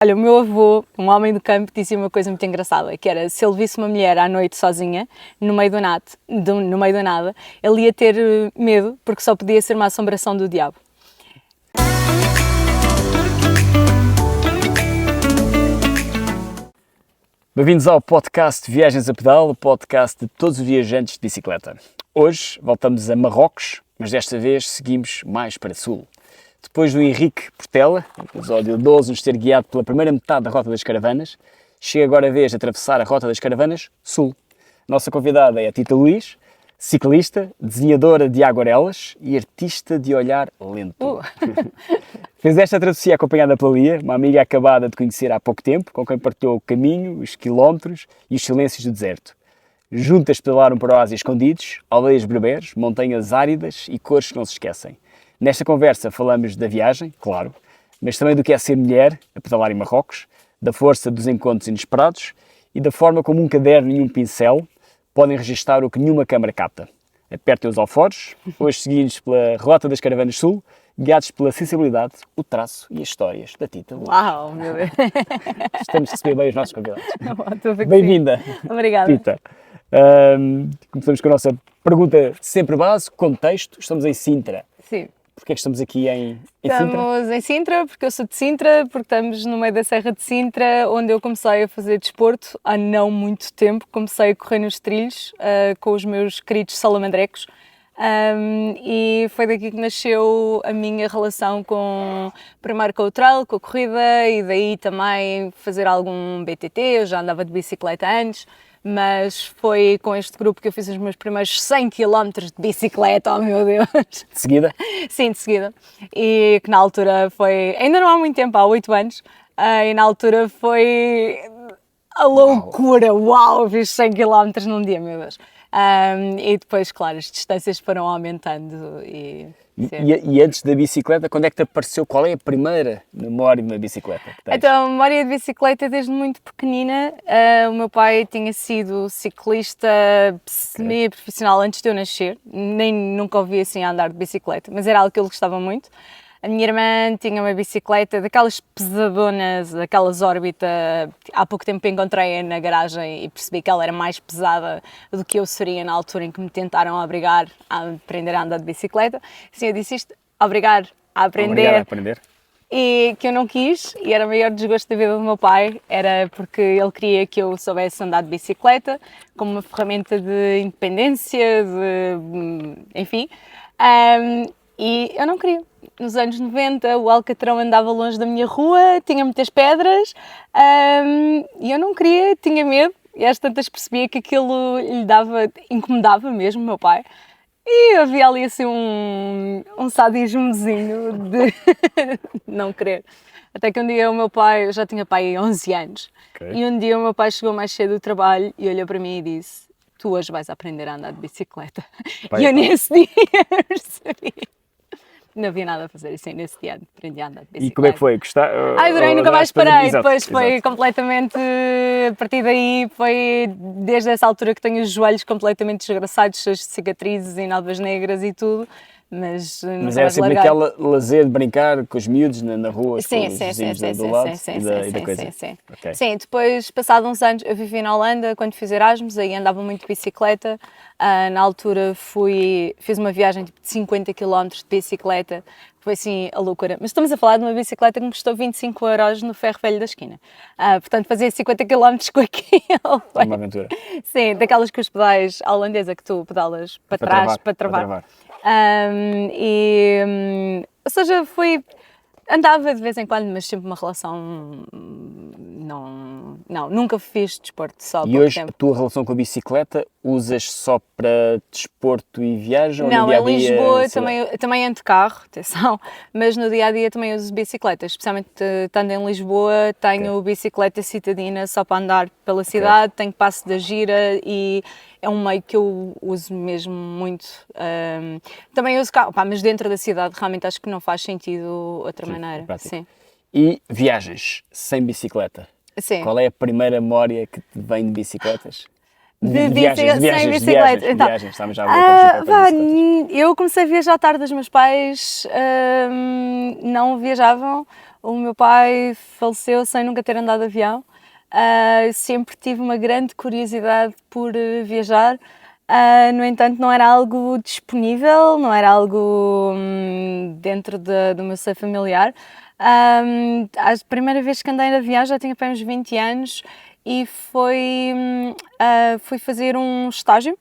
Olha, o meu avô, um homem do campo, dizia uma coisa muito engraçada, que era, se ele visse uma mulher à noite sozinha, no meio do nada, ele ia ter medo, porque só podia ser uma assombração do diabo. Bem-vindos ao podcast Viagens a Pedal, o podcast de todos os viajantes de bicicleta. Hoje voltamos a Marrocos, mas desta vez seguimos mais para sul. Depois do Henrique Portela, episódio 12, nos ter guiado pela primeira metade da Rota das Caravanas, chega agora a vez de atravessar a Rota das Caravanas Sul. Nossa convidada é a Tita Luís, ciclista, desenhadora de aguarelas e artista de olhar lento. Fez esta travessia acompanhada pela Lia, uma amiga acabada de conhecer há pouco tempo, com quem partilhou o caminho, os quilómetros e os silêncios do deserto. Juntas pedalaram por oásis escondidos, aldeias berberes, montanhas áridas e cores que não se esquecem. Nesta conversa falamos da viagem, claro, mas também do que é ser mulher a pedalar em Marrocos, da força dos encontros inesperados e da forma como um caderno e um pincel podem registar o que nenhuma câmara capta. Apertem os alforjes, hoje seguindo pela Rota das Caravanas Sul, guiados pela sensibilidade, o traço e as histórias da Tita Luís. Uau, meu Deus! Estamos a receber bem os nossos convidados. Bem-vinda! Bem-vinda, Obrigada. Tita. Começamos com a nossa pergunta sempre base, contexto. Estamos em Sintra. Sim. Porquê é que estamos aqui em Sintra? Estamos em Sintra, porque eu sou de Sintra, porque estamos no meio da Serra de Sintra, onde eu comecei a fazer desporto há não muito tempo. Comecei a correr nos trilhos com os meus queridos salamandrecos. E foi daqui que nasceu a minha relação primeiro com o trail, com a corrida, e daí também fazer algum BTT. Eu já andava de bicicleta antes, mas foi com este grupo que eu fiz os meus primeiros 100 km de bicicleta, oh meu Deus! De seguida? Sim, de seguida. E que na altura foi, ainda não há muito tempo, há 8 anos, e na altura foi a loucura, uau, fiz 100 km num dia, meu Deus. E depois, claro, as distâncias foram aumentando E antes da bicicleta, quando é que te apareceu? Qual é a primeira memória de uma bicicleta que tens? Então, a memória de bicicleta desde muito pequenina. O meu pai tinha sido ciclista semi-profissional antes de eu nascer, nunca ouvi assim a andar de bicicleta, mas era algo que ele gostava muito. A minha irmã tinha uma bicicleta daquelas pesadonas, daquelas órbita. Há pouco tempo encontrei-a na garagem e percebi que ela era mais pesada do que eu seria na altura em que me tentaram obrigar a aprender a andar de bicicleta. Assim, eu disse isto, obrigar a aprender. Obrigado a aprender. E que eu não quis, e era o maior desgosto da vida do meu pai, era porque ele queria que eu soubesse andar de bicicleta como uma ferramenta de independência, enfim, e eu não queria. Nos anos 90 o Alcatrão andava longe da minha rua, tinha muitas pedras, e eu não queria, tinha medo, e às tantas percebia que aquilo incomodava mesmo o meu pai. E havia ali assim um sadismozinho de não querer. Até que um dia o meu pai, eu já tinha pai aí 11 anos, e um dia o meu pai chegou mais cedo do trabalho e olhou para mim e disse: "Tu hoje vais aprender a andar de bicicleta." Pai, e eu nesse dia percebi. Não havia nada a fazer assim nesse dia, aprendi a andar de bicicleta. E como é que foi? Adorei, nunca mais parei. Depois foi exato. completamente, a partir daí foi desde essa altura que tenho os joelhos completamente desgraçados, cheios de cicatrizes e nódoas negras e tudo, mas nunca Mas era mais sempre larguei. aquele lazer de brincar com os miúdos na rua, com os vizinhos do lado e da coisa. Okay. Sim, depois, passados uns anos, eu vivi na Holanda quando fiz Erasmus, aí andava muito de bicicleta. Na altura fiz uma viagem de 50 km de bicicleta, foi assim a loucura. Mas estamos a falar de uma bicicleta que me custou 25 euros no ferro velho da esquina. Portanto, fazer 50 km com aquilo Foi uma aventura. Sim, daquelas com os pedais à holandesa que tu pedalas para trás, para travar. Ou seja, andava de vez em quando, mas sempre uma relação, nunca fiz desporto só E pouco hoje tempo. a tua relação com a bicicleta usas só para desporto e viagem? Não, ou no dia-a-dia, em Lisboa também ando de carro, atenção, mas no dia-a-dia também uso bicicleta, especialmente estando em Lisboa, tenho bicicleta citadina só para andar pela cidade, tenho passo da gira e é um meio que eu uso mesmo muito. Também uso carro, mas dentro da cidade realmente acho que não faz sentido outra maneira. Sim. E viagens sem bicicleta? Sim. Qual é a primeira memória que te vem de bicicletas? Sem bicicleta. De viagens, estamos já a ver eu comecei a viajar tarde, os meus pais não viajavam, O meu pai faleceu sem nunca ter andado de avião. Sempre tive uma grande curiosidade por viajar. No entanto, não era algo disponível, não era algo dentro do meu seio familiar. A primeira vez que andei de avião já tinha apenas 20 anos e fui fazer um estágio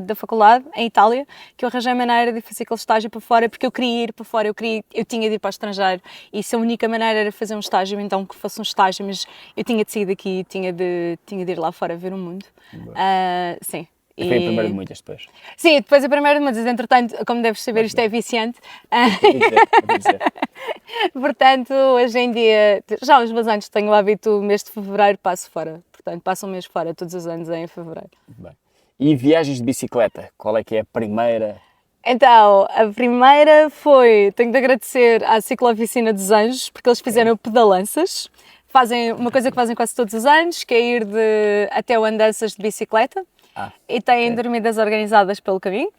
da faculdade em Itália, que eu arranjei maneira de fazer aquele estágio para fora porque eu queria ir para fora, eu tinha de ir para o estrangeiro e se a única maneira era fazer um estágio, então que fosse um estágio, mas eu tinha de sair daqui, tinha de ir lá fora ver o mundo. Sim. E foi a primeira de muitas depois. Sim, depois a primeira de muitas, entretanto, como deves saber, isto é viciante. Vou dizer. Portanto, hoje em dia, já há uns bons anos tenho o hábito, mês de fevereiro passo fora. Portanto, passo um mês fora todos os anos em fevereiro. Bem. E viagens de bicicleta? Qual é que é a primeira? Então, a primeira foi, tenho de agradecer à Ciclo-Oficina dos Anjos, porque eles fizeram pedalanças. Fazem uma coisa que fazem quase todos os anos, que é ir até o Andanças de bicicleta. E têm dormidas organizadas pelo caminho.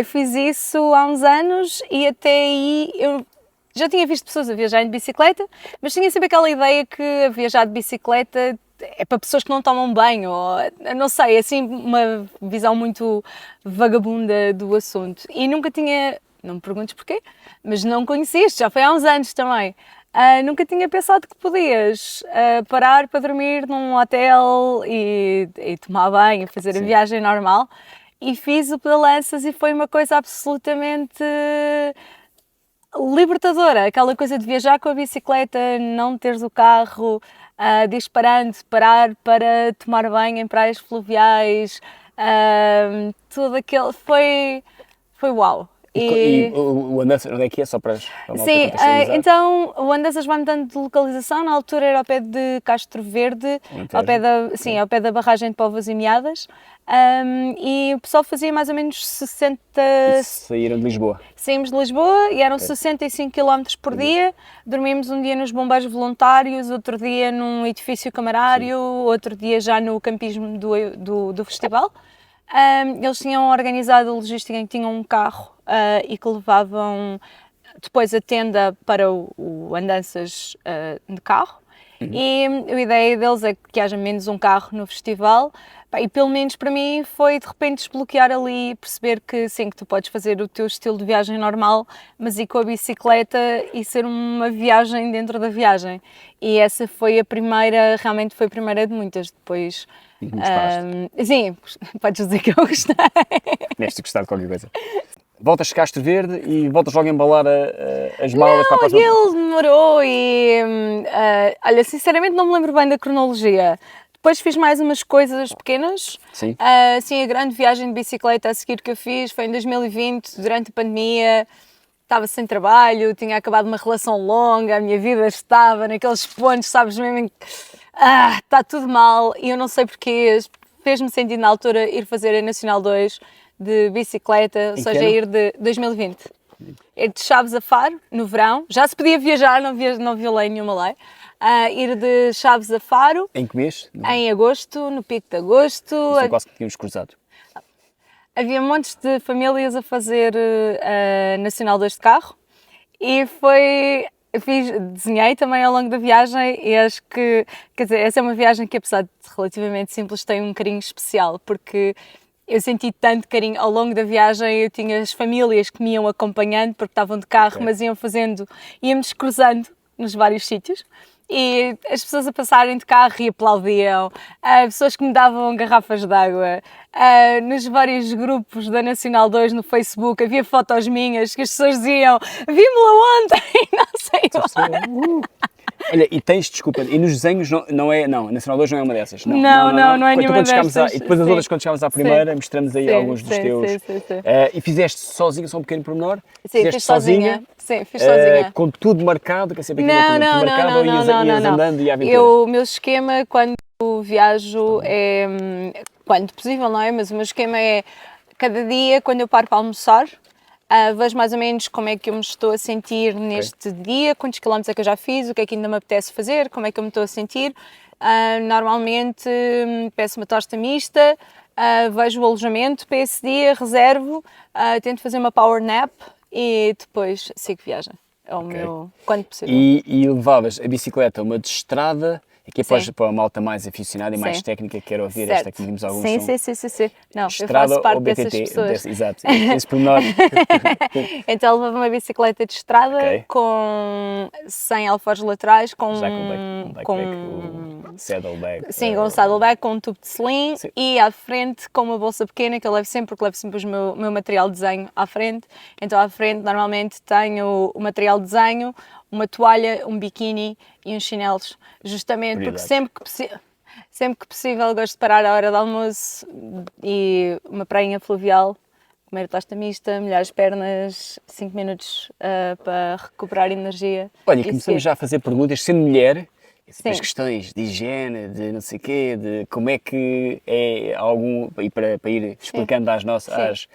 Fiz isso há uns anos e até aí eu já tinha visto pessoas a viajar de bicicleta, mas tinha sempre aquela ideia que a viajar de bicicleta é para pessoas que não tomam banho, ou não sei, assim uma visão muito vagabunda do assunto. E nunca tinha, não me perguntes porquê, mas não conhecia isto, já foi há uns anos também. Nunca tinha pensado que podias parar para dormir num hotel e tomar banho, fazer a viagem normal. E fiz o pedalanças e foi uma coisa absolutamente libertadora. Aquela coisa de viajar com a bicicleta, não teres o carro, disparando, parar para tomar banho em praias fluviais, tudo aquilo foi uau. E o Andanças, onde é que é? Só para a malta Sim, contextualizar? então o Andanças vai mudando de localização, na altura era ao pé de Castro Verde, ao pé da barragem de Póvoas e Meadas, e o pessoal fazia mais ou menos 60... E saíram de Lisboa? Saímos de Lisboa e eram 65 km por dia, dormimos um dia nos bombeiros voluntários, outro dia num edifício camarário, outro dia já no campismo do festival. Eles tinham organizado a logística em que tinham um carro e que levavam depois a tenda para o Andanças de carro. E a ideia deles é que haja menos um carro no festival. E pelo menos para mim foi de repente desbloquear ali e perceber que sim, que tu podes fazer o teu estilo de viagem normal, mas ir com a bicicleta e ser uma viagem dentro da viagem. E essa foi a primeira, realmente foi a primeira de muitas. Depois sim, podes dizer que eu gostei. Deves ter gostado de qualquer coisa. Voltas de Castro Verde e voltas logo a embalar as malas para a próxima... Ele demorou e... olha, sinceramente não me lembro bem da cronologia. Depois fiz mais umas coisas pequenas. Sim. Sim, a grande viagem de bicicleta a seguir que eu fiz foi em 2020, durante a pandemia. Estava sem trabalho, tinha acabado uma relação longa, a minha vida estava naqueles pontos, sabes, mesmo em que está tudo mal e eu não sei porquê. Fez-me sentido na altura ir fazer a Nacional 2 de bicicleta, ou seja, ir de 2020. Ir de Chaves a Faro, no verão. Já se podia viajar, não violei nenhuma lei. Ir de Chaves a Faro. Em que mês? Em agosto, no pico de agosto. Isso quase que tínhamos cruzado. Havia montes de famílias a fazer a Nacional 2 de carro e desenhei também ao longo da viagem e acho que, quer dizer, essa é uma viagem que apesar de relativamente simples tem um carinho especial porque eu senti tanto carinho ao longo da viagem, eu tinha as famílias que me iam acompanhando porque estavam de carro, mas íamos cruzando nos vários sítios. E as pessoas a passarem de carro e aplaudiam, pessoas que me davam garrafas de água, nos vários grupos da Nacional 2 no Facebook havia fotos minhas que as pessoas diziam vimos-la ontem, não sei onde. Olha, e tens, desculpa, e nos desenhos não, a Nacional 2 não é uma dessas? Não é nenhuma destas. E depois as outras, quando chegámos à primeira, mostramos aí alguns dos teus. Sim. E fizeste sozinha, só um pequeno pormenor? Sim, fiz sozinha. Sim, fiz sozinha. Com tudo marcado, que é sempre aquilo tudo marcado, ou ias andando e à aventura? O meu esquema quando viajo é, quando possível, não é? Mas o meu esquema é, cada dia, quando eu paro para almoçar, vejo mais ou menos como é que eu me estou a sentir neste dia, quantos quilómetros é que eu já fiz, o que é que ainda me apetece fazer, como é que eu me estou a sentir. Normalmente peço uma tosta mista, vejo o alojamento para esse dia, reservo, tento fazer uma power nap e depois sigo viagem. É o meu, quando possível. E levavas a bicicleta uma de estrada, aqui para a malta mais aficionada e mais Sim. técnica, que quer ouvir Certo. esta que vimos alguns Sim, som. sim. Não, Estrada eu faço parte ou BTT? dessas pessoas. Exato, esse pormenor. Então levava uma bicicleta de estrada Ok. com 100 alforjes laterais, com Já com o backpack, o saddlebag. sim, com um saddlebag, com um tubo de selim Sim. e à frente com uma bolsa pequena que eu levo sempre, porque levo sempre o meu material de desenho à frente. Então à frente normalmente tenho o material de desenho, uma toalha, um biquíni e uns chinelos, justamente porque sempre que possível gosto de parar à hora do almoço e uma prainha fluvial, comer tosta mista, molhar as pernas, 5 minutos para recuperar energia. Olha, e começamos seguir. já a fazer perguntas, sendo mulher, Sim. as questões de higiene, de não sei o quê, de como é que é e para ir explicando às nossas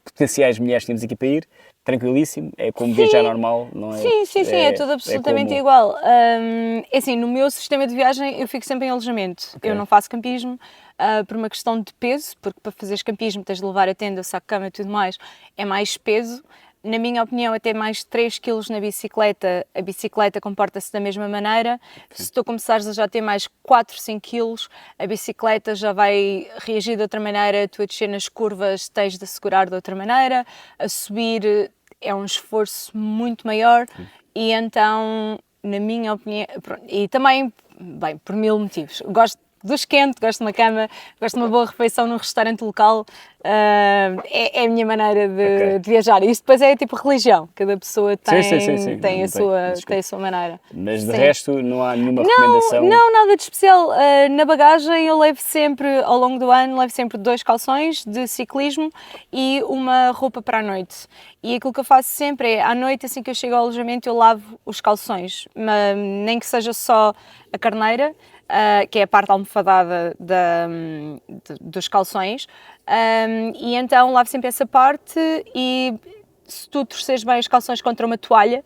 potenciais mulheres que temos aqui para ir, tranquilíssimo, é como viajar normal, não é? Sim, é tudo absolutamente como- igual. É assim, no meu sistema de viagem eu fico sempre em alojamento. Ok. Eu não faço campismo por uma questão de peso, porque para fazeres campismo tens de levar a tenda, o saco de cama e tudo mais, é mais peso. Na minha opinião, até mais 3 kg na bicicleta, a bicicleta comporta-se da mesma maneira. Se tu começares a já ter mais 4, 5 kg, a bicicleta já vai reagir de outra maneira, tu a descer nas curvas tens de segurar de outra maneira, a subir é um esforço muito maior e então, na minha opinião, e também, bem, por 1000 motivos. Gosto do esquente, gosto de uma cama, gosto de uma boa refeição num restaurante local, é a minha maneira de viajar. E isto depois é tipo religião, cada pessoa tem, Sim. tem, Não a sua, desculpa. tem a sua maneira. Mas de Sim. resto não há nenhuma recomendação. Não, nada de especial. Na bagagem eu levo sempre, ao longo do ano, levo sempre 2 calções de ciclismo e uma roupa para a noite. E aquilo que eu faço sempre é, à noite, assim que eu chego ao alojamento, eu lavo os calções. Nem que seja só a carneira, que é a parte almofadada dos calções. E então lavo sempre essa parte e se tu torceres bem os calções contra uma toalha,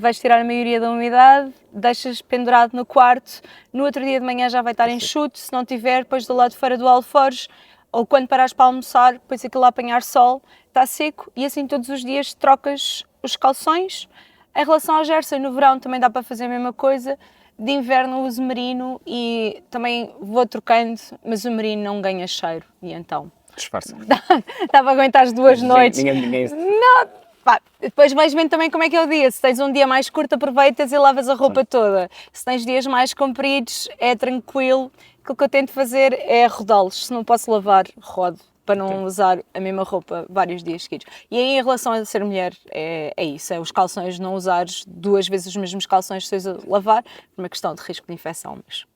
vais tirar a maioria da umidade, deixas pendurado no quarto, no outro dia de manhã já vai estar enxuto, se não tiver, depois do lado de fora do alforje, ou quando parares para almoçar, depois aquilo a apanhar sol, está seco e assim todos os dias trocas os calções. Em relação ao jersey, no verão também dá para fazer a mesma coisa, de inverno uso merino e também vou trocando, mas o merino não ganha cheiro e então... Disfarça. Dá para aguentar as 2 noites. Ninguém... Não, pá, depois vais vendo também como é que é o dia. Se tens um dia mais curto, aproveitas e lavas a roupa toda. Se tens dias mais compridos, é tranquilo. Aquilo que eu tento fazer é rodá-los. Se não posso lavar, rodo, para não usar a mesma roupa vários dias seguidos. E aí, em relação a ser mulher, é isso. É os calções, não usares 2 vezes os mesmos calções se os lavar, por uma questão de risco de infecção, mas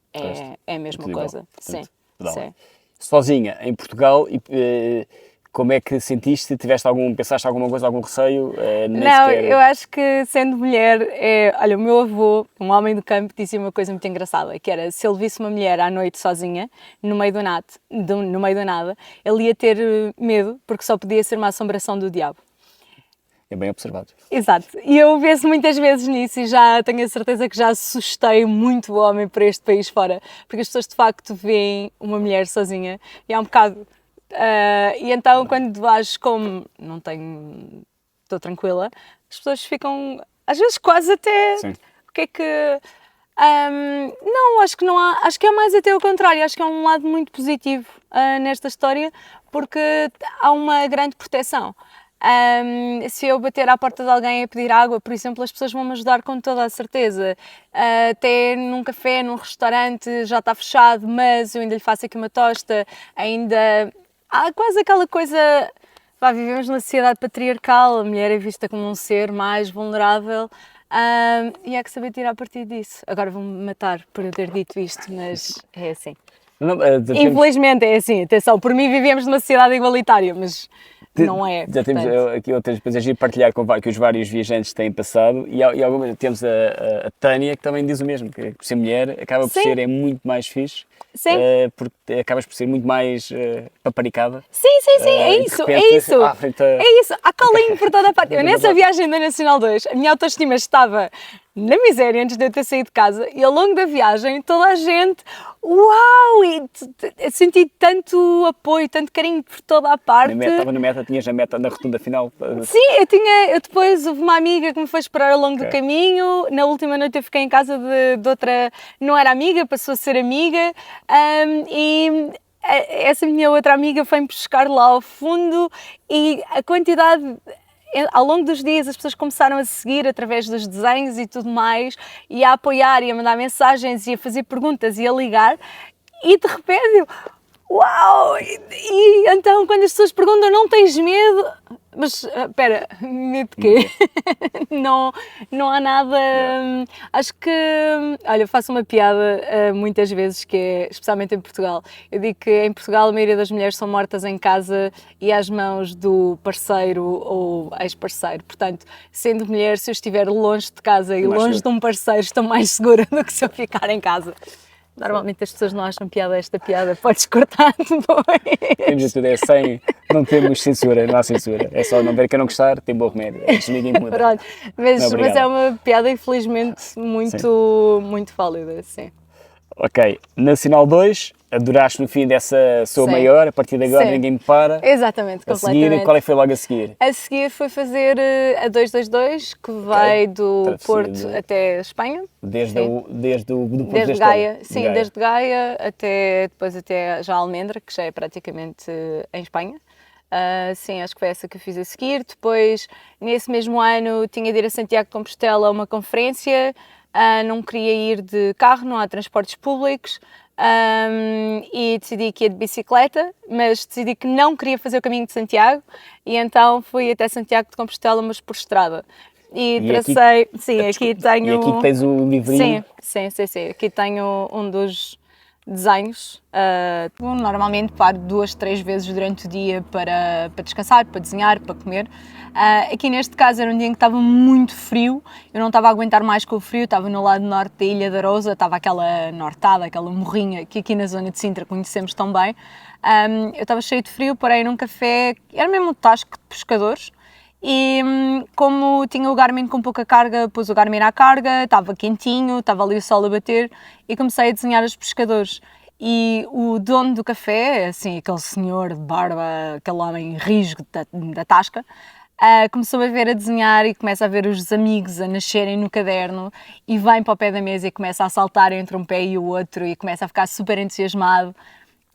é a mesma coisa. Sim. Sozinha, em Portugal, e como é que sentiste? Pensaste alguma coisa, algum receio? Não, eu acho que sendo mulher, olha, o meu avô, um homem do campo, dizia uma coisa muito engraçada, que era, se ele visse uma mulher à noite sozinha, no meio do nada, ele ia ter medo, porque só podia ser uma assombração do diabo. É bem observado. Exato, e eu penso muitas vezes nisso e já tenho a certeza que já assustei muito o homem para este país fora, porque as pessoas de facto veem uma mulher sozinha e há um bocado... e então quando ages como não tenho, estou tranquila, as pessoas ficam às vezes quase até... Sim. O que é que... não, acho que não há, acho que é mais até o contrário, acho que é um lado muito positivo nesta história, porque há uma grande proteção. Se eu bater à porta de alguém a pedir água, por exemplo, as pessoas vão me ajudar com toda a certeza. Até num café, num restaurante, já está fechado, mas eu ainda lhe faço aqui uma tosta, ainda... Há quase aquela coisa... vivemos numa sociedade patriarcal, a mulher é vista como um ser mais vulnerável e há que saber tirar partido disso. Agora vão-me matar por eu ter dito isto, mas é assim. Infelizmente é assim, atenção, por mim vivemos numa sociedade igualitária, mas não é. Já temos aqui outras coisas a partilhar que os vários viajantes têm passado e algumas, temos a Tânia que também diz o mesmo, que por ser mulher acaba por ser muito mais fixe. Sim. Porque acabas por ser muito mais paparicada. Sim, é isso, é isso. É isso, há colinho por toda a parte. Eu nessa viagem da Nacional 2, a minha autoestima estava na miséria antes de eu ter saído de casa e ao longo da viagem toda a gente, uau! E senti tanto apoio, tanto carinho por toda a parte. Estava na meta, tinhas a meta na rotunda final? Sim, eu depois houve uma amiga que me foi esperar ao longo do caminho. Na última noite eu fiquei em casa de outra, não era amiga, passou a ser amiga. E essa minha outra amiga foi-me buscar lá ao fundo e a quantidade... Ao longo dos dias as pessoas começaram a seguir através dos desenhos e tudo mais, e a apoiar, e a mandar mensagens, e a fazer perguntas, e a ligar, e de repente eu, uau! E então quando as pessoas perguntam, não tens medo? Mas, espera, medo de quê? Não há nada... Acho que... Olha, eu faço uma piada muitas vezes, que é, especialmente em Portugal, eu digo que em Portugal a maioria das mulheres são mortas em casa e às mãos do parceiro ou ex-parceiro. Portanto, sendo mulher, se eu estiver longe de casa e longe de um parceiro, estou mais segura do que se eu ficar em casa. Normalmente as pessoas não acham piada esta piada, podes cortar depois. Temos de tudo, é sem, não temos censura, não há censura. É só não ver quem não gostar, tem bom remédio. Ninguém muda. Pronto, mas é uma piada infelizmente muito válida, sim. Ok, Nacional 2, adoraste no fim dessa sou maior, a partir de agora ninguém me para. Exatamente, completamente. A seguir, qual é que foi logo a seguir? A seguir foi fazer a 222, que vai do Porto até Espanha. Desde do Porto desde Gaia, sim, desde Gaia até já Almendra, que já é praticamente em Espanha. Sim, acho que foi essa que eu fiz a seguir. Depois, nesse mesmo ano, tinha de ir a Santiago de Compostela a uma conferência. Não queria ir de carro, não há transportes públicos, e decidi que ia de bicicleta, mas decidi que não queria fazer o caminho de Santiago, e então fui até Santiago de Compostela, mas por estrada. E tracei, aqui tenho... E aqui tens o livrinho? Sim, aqui tenho um dos desenhos. Normalmente paro 2, 3 vezes durante o dia para descansar, para desenhar, para comer. Aqui neste caso era um dia em que estava muito frio, eu não estava a aguentar mais com o frio, estava no lado norte da Ilha da Arousa, estava aquela nortada, aquela morrinha que aqui na zona de Sintra conhecemos tão bem. Eu estava cheio de frio, parei num café, era mesmo um tasco de pescadores, e como tinha o Garmin com pouca carga, pus o Garmin à carga, estava quentinho, estava ali o sol a bater e comecei a desenhar os pescadores. E o dono do café, assim, aquele senhor de barba, aquele homem rijo da tasca, começou a ver a desenhar e começa a ver os amigos a nascerem no caderno e vem para o pé da mesa e começa a saltar entre um pé e o outro e começa a ficar super entusiasmado.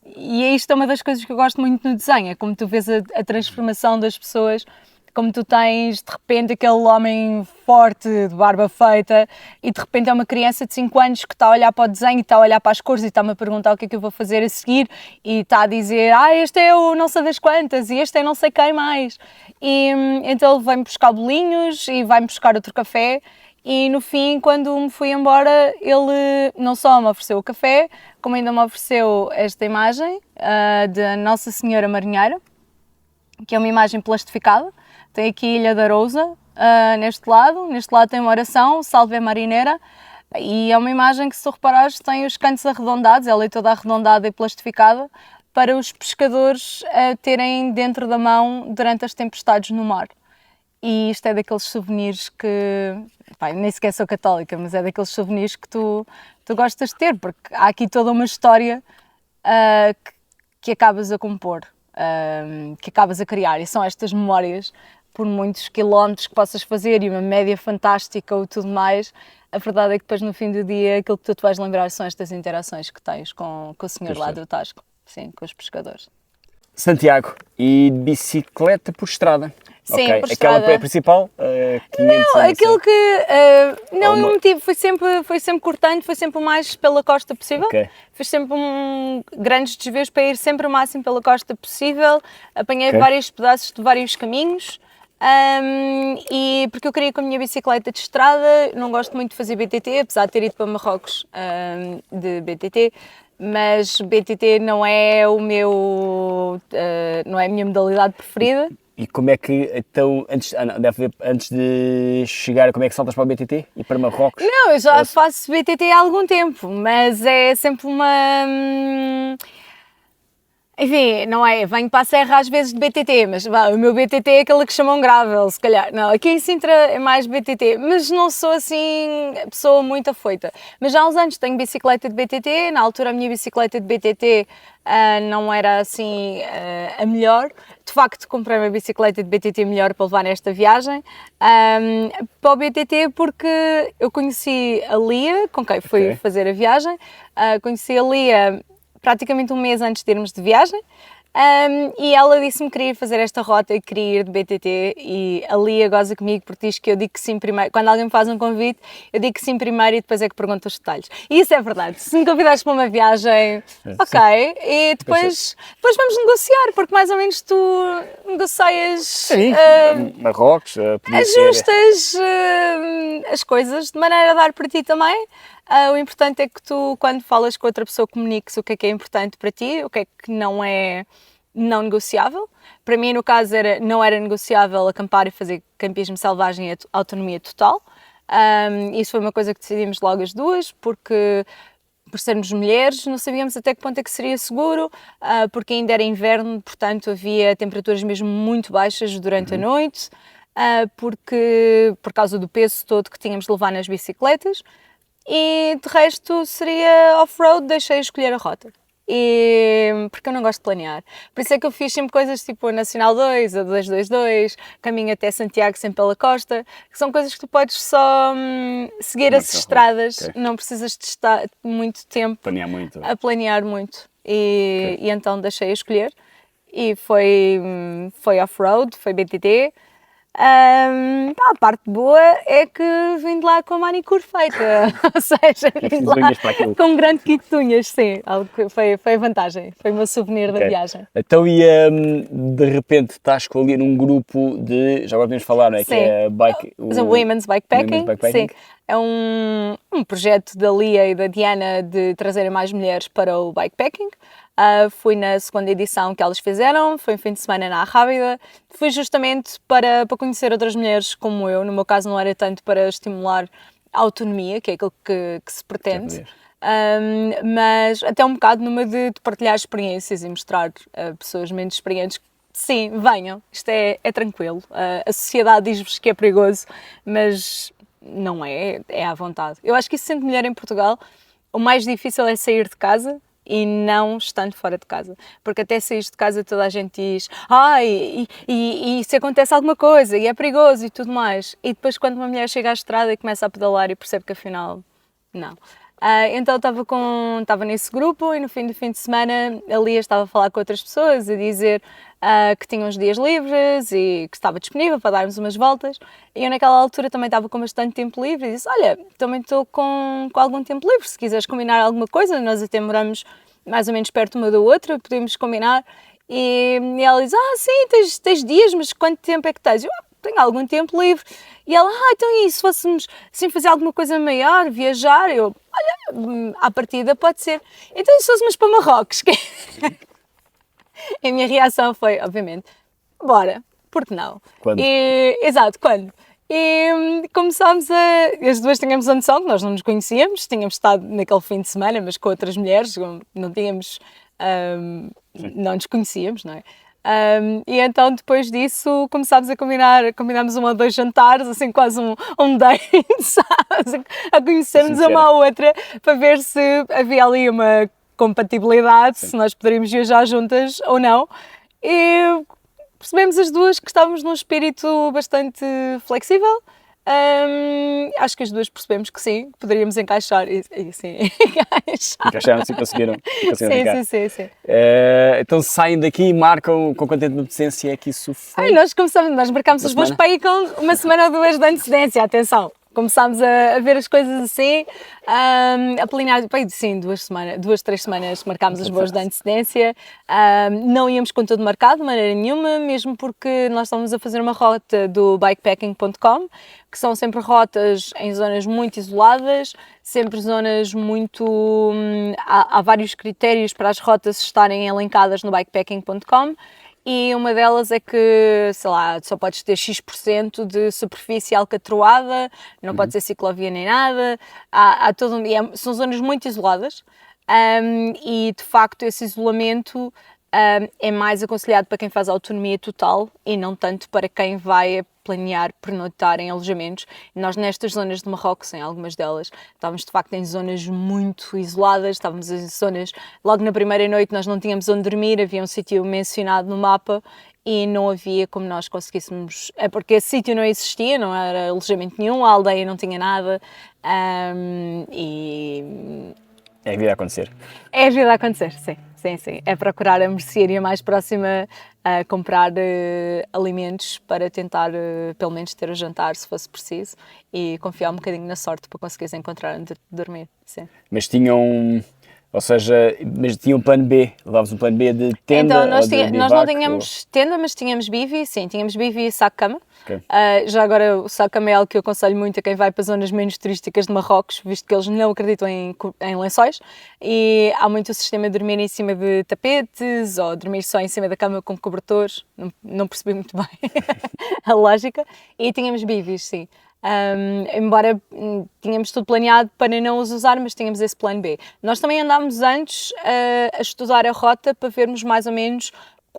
E isto é uma das coisas que eu gosto muito no desenho, é como tu vês a transformação das pessoas, como tu tens de repente aquele homem forte, de barba feita, e de repente é uma criança de 5 anos que está a olhar para o desenho, está a olhar para as cores e está-me a perguntar o que é que eu vou fazer a seguir, e está a dizer, este é o não sei das quantas, e este é não sei quem mais. E então ele vai-me buscar bolinhos e vai-me buscar outro café, e no fim, quando me fui embora, ele não só me ofereceu o café, como ainda me ofereceu esta imagem da Nossa Senhora Marinheira, que é uma imagem plastificada. Tem aqui a Ilha da Arousa neste lado tem uma oração, Salve Marinera, e é uma imagem que, se tu reparares, tem os cantos arredondados, ela é toda arredondada e plastificada, para os pescadores terem dentro da mão durante as tempestades no mar. E isto é daqueles souvenirs que, nem sequer sou católica, mas é daqueles souvenirs que tu gostas de ter, porque há aqui toda uma história que acabas a compor, que acabas a criar, e são estas memórias, por muitos quilómetros que possas fazer e uma média fantástica ou tudo mais, a verdade é que depois no fim do dia aquilo que tu te vais lembrar são estas interações que tens com o senhor lá do Tasco, sim, com os pescadores. Santiago, e bicicleta por estrada? Sim, okay. por Aquela estrada. é a principal? Não, aquilo que... o motivo foi sempre cortante, foi sempre o mais pela costa possível. Okay. Fiz sempre grandes desvios para ir sempre o máximo pela costa possível. Apanhei vários pedaços de vários caminhos. E porque eu queria ir com a minha bicicleta de estrada, não gosto muito de fazer BTT, apesar de ter ido para Marrocos de BTT. Mas BTT não é não é a minha modalidade preferida. E como é que, então, antes de chegar, como é que saltas para o BTT e para Marrocos? Não, eu já faço BTT há algum tempo, mas é sempre Enfim, não é? Venho para a Serra às vezes de BTT, mas o meu BTT é aquele que chamam gravel, se calhar. Não, aqui em Sintra é mais BTT, mas não sou assim pessoa muito afoita. Mas já há uns anos tenho bicicleta de BTT, na altura a minha bicicleta de BTT não era assim a melhor. De facto, comprei uma bicicleta de BTT melhor para levar nesta viagem. Para o BTT porque eu conheci a Lia, com quem fui fazer a viagem. Conheci a Lia praticamente um mês antes de irmos de viagem, e ela disse-me que queria fazer esta rota e queria ir de BTT, e a Lia goza comigo porque diz que eu digo que sim primeiro. Quando alguém me faz um convite, eu digo que sim primeiro e depois é que pergunto os detalhes. E isso é verdade. Se me convidares para uma viagem, ok, e depois vamos negociar, porque mais ou menos tu negocias... Sim, Marrocos, podia ajustas as coisas de maneira a dar para ti também. O importante é que tu, quando falas com outra pessoa, comuniques o que é importante para ti, o que é que não é não negociável. Para mim, no caso, não era negociável acampar e fazer campismo selvagem e autonomia total. Isso foi uma coisa que decidimos logo as duas, porque por sermos mulheres não sabíamos até que ponto é que seria seguro, porque ainda era inverno, portanto havia temperaturas mesmo muito baixas durante a noite, porque por causa do peso todo que tínhamos de levar nas bicicletas. E de resto seria off-road, deixei escolher a rota. Porque eu não gosto de planear. Por isso é que eu fiz sempre coisas tipo a Nacional 2, a 222, caminho até Santiago sempre pela costa, que são coisas que tu podes só seguir as estradas, não precisas de estar muito tempo a planear muito. E então deixei a escolher. E foi off-road, foi BTT. A parte boa é que vim de lá com a manicure feita, ou seja, vim de lá com um grande kit de unhas, sim, foi a vantagem, foi o meu souvenir da viagem. Então de repente estás com ali num grupo de, já agora podemos falar, não é? Sim. Que é o Women's Bikepacking, sim. É um projeto da Lia e da Diana de trazerem mais mulheres para o bikepacking. Fui na segunda edição que elas fizeram, foi um fim de semana na Arrábida. Fui justamente para conhecer outras mulheres como eu. No meu caso não era tanto para estimular a autonomia, que é aquilo que se pretende, mas até um bocado numa de partilhar experiências e mostrar a pessoas menos experientes que sim, venham, isto é tranquilo. A sociedade diz-vos que é perigoso, mas não é à vontade. Eu acho que isso, sendo mulher em Portugal, o mais difícil é sair de casa e não estando fora de casa, porque até sair de casa toda a gente diz e se acontece alguma coisa e é perigoso e tudo mais, e depois quando uma mulher chega à estrada e começa a pedalar e percebe que afinal não. Então estava nesse grupo e no fim de semana a Lia estava a falar com outras pessoas, a dizer que tinha uns dias livres e que estava disponível para darmos umas voltas, e eu naquela altura também estava com bastante tempo livre e disse, olha, também estou com algum tempo livre, se quiseres combinar alguma coisa, nós até moramos mais ou menos perto uma da outra, podemos combinar. E ela diz, sim, tens dias, mas quanto tempo é que tens? Eu tenho algum tempo livre. E ela, então e se fôssemos assim, fazer alguma coisa maior, viajar? Eu, olha, à partida pode ser. Então e se fôssemos para Marrocos? A minha reação foi, obviamente, bora, porque não? Quando? Exato, quando? E começámos as duas tínhamos a noção que nós não nos conhecíamos, tínhamos estado naquele fim de semana, mas com outras mulheres, não tínhamos, não nos conhecíamos, não é? E então depois disso começámos combinámos 1 ou 2 jantares, assim quase um date, sabes? A conhecermos uma à outra para ver se havia ali uma compatibilidade, se nós poderíamos viajar juntas ou não. E percebemos as duas que estávamos num espírito bastante flexível. Acho que as duas percebemos que sim, que poderíamos encaixar e sim, encaixaram-se e conseguiram sim. Então saem daqui e marcam com quanto tempo de antecedência é que isso foi? Nós marcámos os voos para ir com 1 semana ou 2 de antecedência, atenção. Começámos a ver as coisas assim, a planear, sim, 2, 3 semanas marcámos os voos de antecedência, não íamos com tudo marcado de maneira nenhuma, mesmo porque nós estávamos a fazer uma rota do bikepacking.com, que são sempre rotas em zonas muito isoladas, sempre zonas muito... há vários critérios para as rotas estarem elencadas no bikepacking.com, e uma delas é que, sei lá, só podes ter X% de superfície alcatroada, não pode ser ciclovia nem nada, são zonas muito isoladas, e de facto esse isolamento é mais aconselhado para quem faz autonomia total e não tanto para quem vai planear pernoitar em alojamentos. Nós nestas zonas de Marrocos, em algumas delas, estávamos de facto em zonas muito isoladas, estávamos em zonas, logo na primeira noite nós não tínhamos onde dormir, havia um sítio mencionado no mapa e não havia como nós conseguíssemos, é porque esse sítio não existia, não era alojamento nenhum, a aldeia não tinha nada e... É a vida a acontecer. É a vida a acontecer, sim. Sim. É procurar a mercearia mais próxima a comprar alimentos para tentar, pelo menos, ter o jantar, se fosse preciso, e confiar um bocadinho na sorte para conseguires encontrar onde dormir, sim. Mas tinham... Ou seja, mas tinha um plano B, levavas um plano B de tenda então, ou de bivac? Nós não tínhamos tenda, mas tínhamos bivy, sim, tínhamos bivy e saco-cama. Okay. Já agora o saco-cama é algo que eu aconselho muito a quem vai para zonas menos turísticas de Marrocos, visto que eles não acreditam em lençóis, e há muito o sistema de dormir em cima de tapetes, ou dormir só em cima da cama com cobertores, não percebi muito bem a lógica, e tínhamos bivys, sim. Embora tínhamos tudo planeado para não os usar, mas tínhamos esse plano B. Nós também andámos antes a estudar a rota para vermos mais ou menos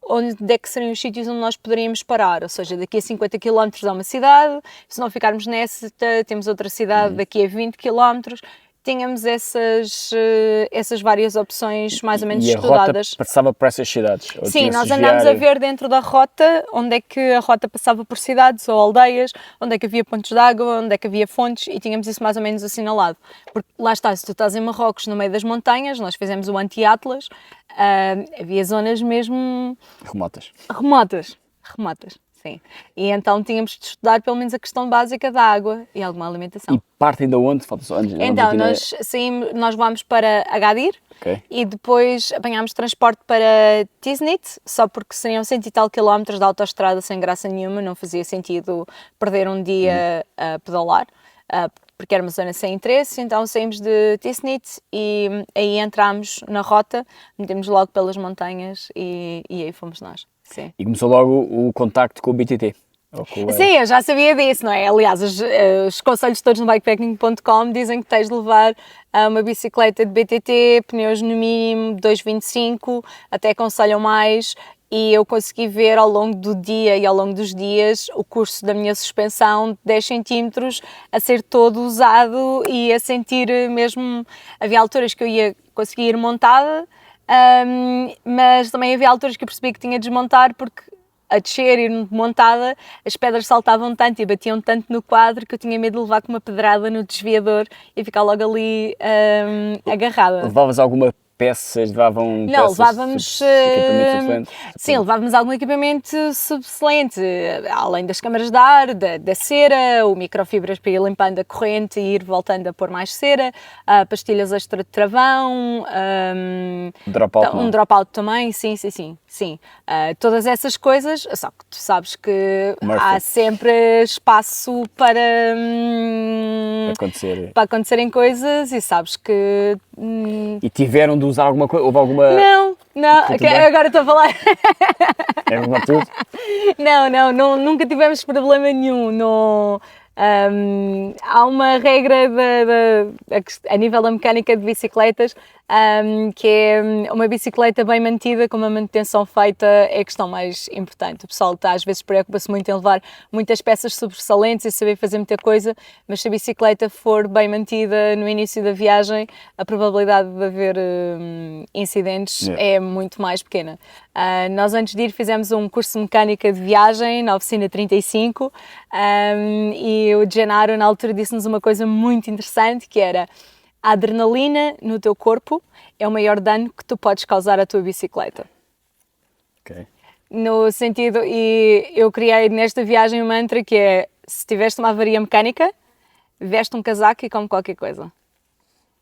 onde é que seriam os sítios onde nós poderíamos parar, ou seja, daqui a 50 km há uma cidade, se não ficarmos nessa, temos outra cidade daqui a 20 km. Tínhamos essas várias opções mais ou menos estudadas. E a rota passava por essas cidades? Sim, nós andámos a ver dentro da rota onde é que a rota passava por cidades ou aldeias, onde é que havia pontos de água, onde é que havia fontes, e tínhamos isso mais ou menos assinalado. Porque lá está, se tu estás em Marrocos, no meio das montanhas, nós fizemos o anti-Atlas, havia zonas mesmo... Remotas. Sim. E então tínhamos de estudar pelo menos a questão básica da água e alguma alimentação. E partem de onde? Então, nós vamos para Agadir, okay, e depois apanhámos transporte para Tiznit, só porque seriam 100 e tal quilómetros de autoestrada sem graça nenhuma, não fazia sentido perder um dia a pedalar, porque era uma zona sem interesse. Então saímos de Tiznit e aí entramos na rota, metemos logo pelas montanhas e aí fomos nós. Sim. E começou logo o contacto com o BTT? Sim, eu já sabia disso, não é? Aliás, os conselhos todos no bikepacking.com dizem que tens de levar uma bicicleta de BTT, pneus no mínimo 2,25, até aconselham mais, e eu consegui ver ao longo do dia e ao longo dos dias o curso da minha suspensão de 10 cm a ser todo usado e a sentir mesmo... Havia alturas que eu ia conseguir ir montada, mas também havia alturas que eu percebi que tinha de desmontar, porque a descer e montada as pedras saltavam tanto e batiam tanto no quadro que eu tinha medo de levar com uma pedrada no desviador e ficar logo ali agarrada. Levavas alguma peças? Não, levávamos... Sim, levávamos algum equipamento subselente, além das câmaras de ar, da cera, o microfibras para ir limpando a corrente e ir voltando a pôr mais cera, pastilhas extra de travão, um dropout também, sim. Todas essas coisas, só que tu sabes que há sempre espaço para acontecerem coisas, e sabes que... E tiveram de usar alguma coisa? Houve alguma... Não, agora estou a falar. É alguma tudo? Não, nunca tivemos problema nenhum. Não, há uma regra a nível da mecânica de bicicletas, que é uma bicicleta bem mantida, com uma manutenção feita, é a questão mais importante. O pessoal às vezes preocupa-se muito em levar muitas peças sobressalentes e saber fazer muita coisa, mas se a bicicleta for bem mantida no início da viagem, a probabilidade de haver incidentes é muito mais pequena. Nós antes de ir fizemos um curso de mecânica de viagem na oficina 35, e o Gennaro na altura disse-nos uma coisa muito interessante, que era: a adrenalina no teu corpo é o maior dano que tu podes causar à tua bicicleta. Okay. No sentido, e eu criei nesta viagem um mantra que é: se tiveste uma avaria mecânica, veste um casaco e come qualquer coisa.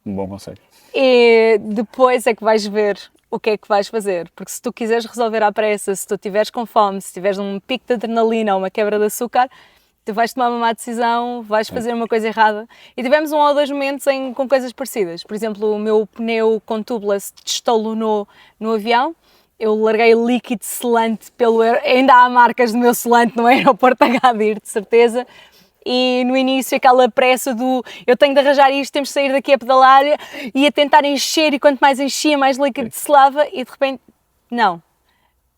Um bom conselho. E depois é que vais ver o que é que vais fazer, porque se tu quiseres resolver à pressa, se tu estiveres com fome, se tiveres um pico de adrenalina ou uma quebra de açúcar, tu vais tomar uma má decisão, vais fazer uma coisa errada. E tivemos 1 ou 2 momentos com coisas parecidas. Por exemplo, o meu pneu com tubeless destalonou no avião, eu larguei líquido selante ainda há marcas do meu selante no aeroporto Agadir, de certeza. E no início aquela pressa do eu tenho de arranjar isto, temos de sair daqui a pedalar, e a tentar encher, e quanto mais enchia mais líquido selava, e de repente, não,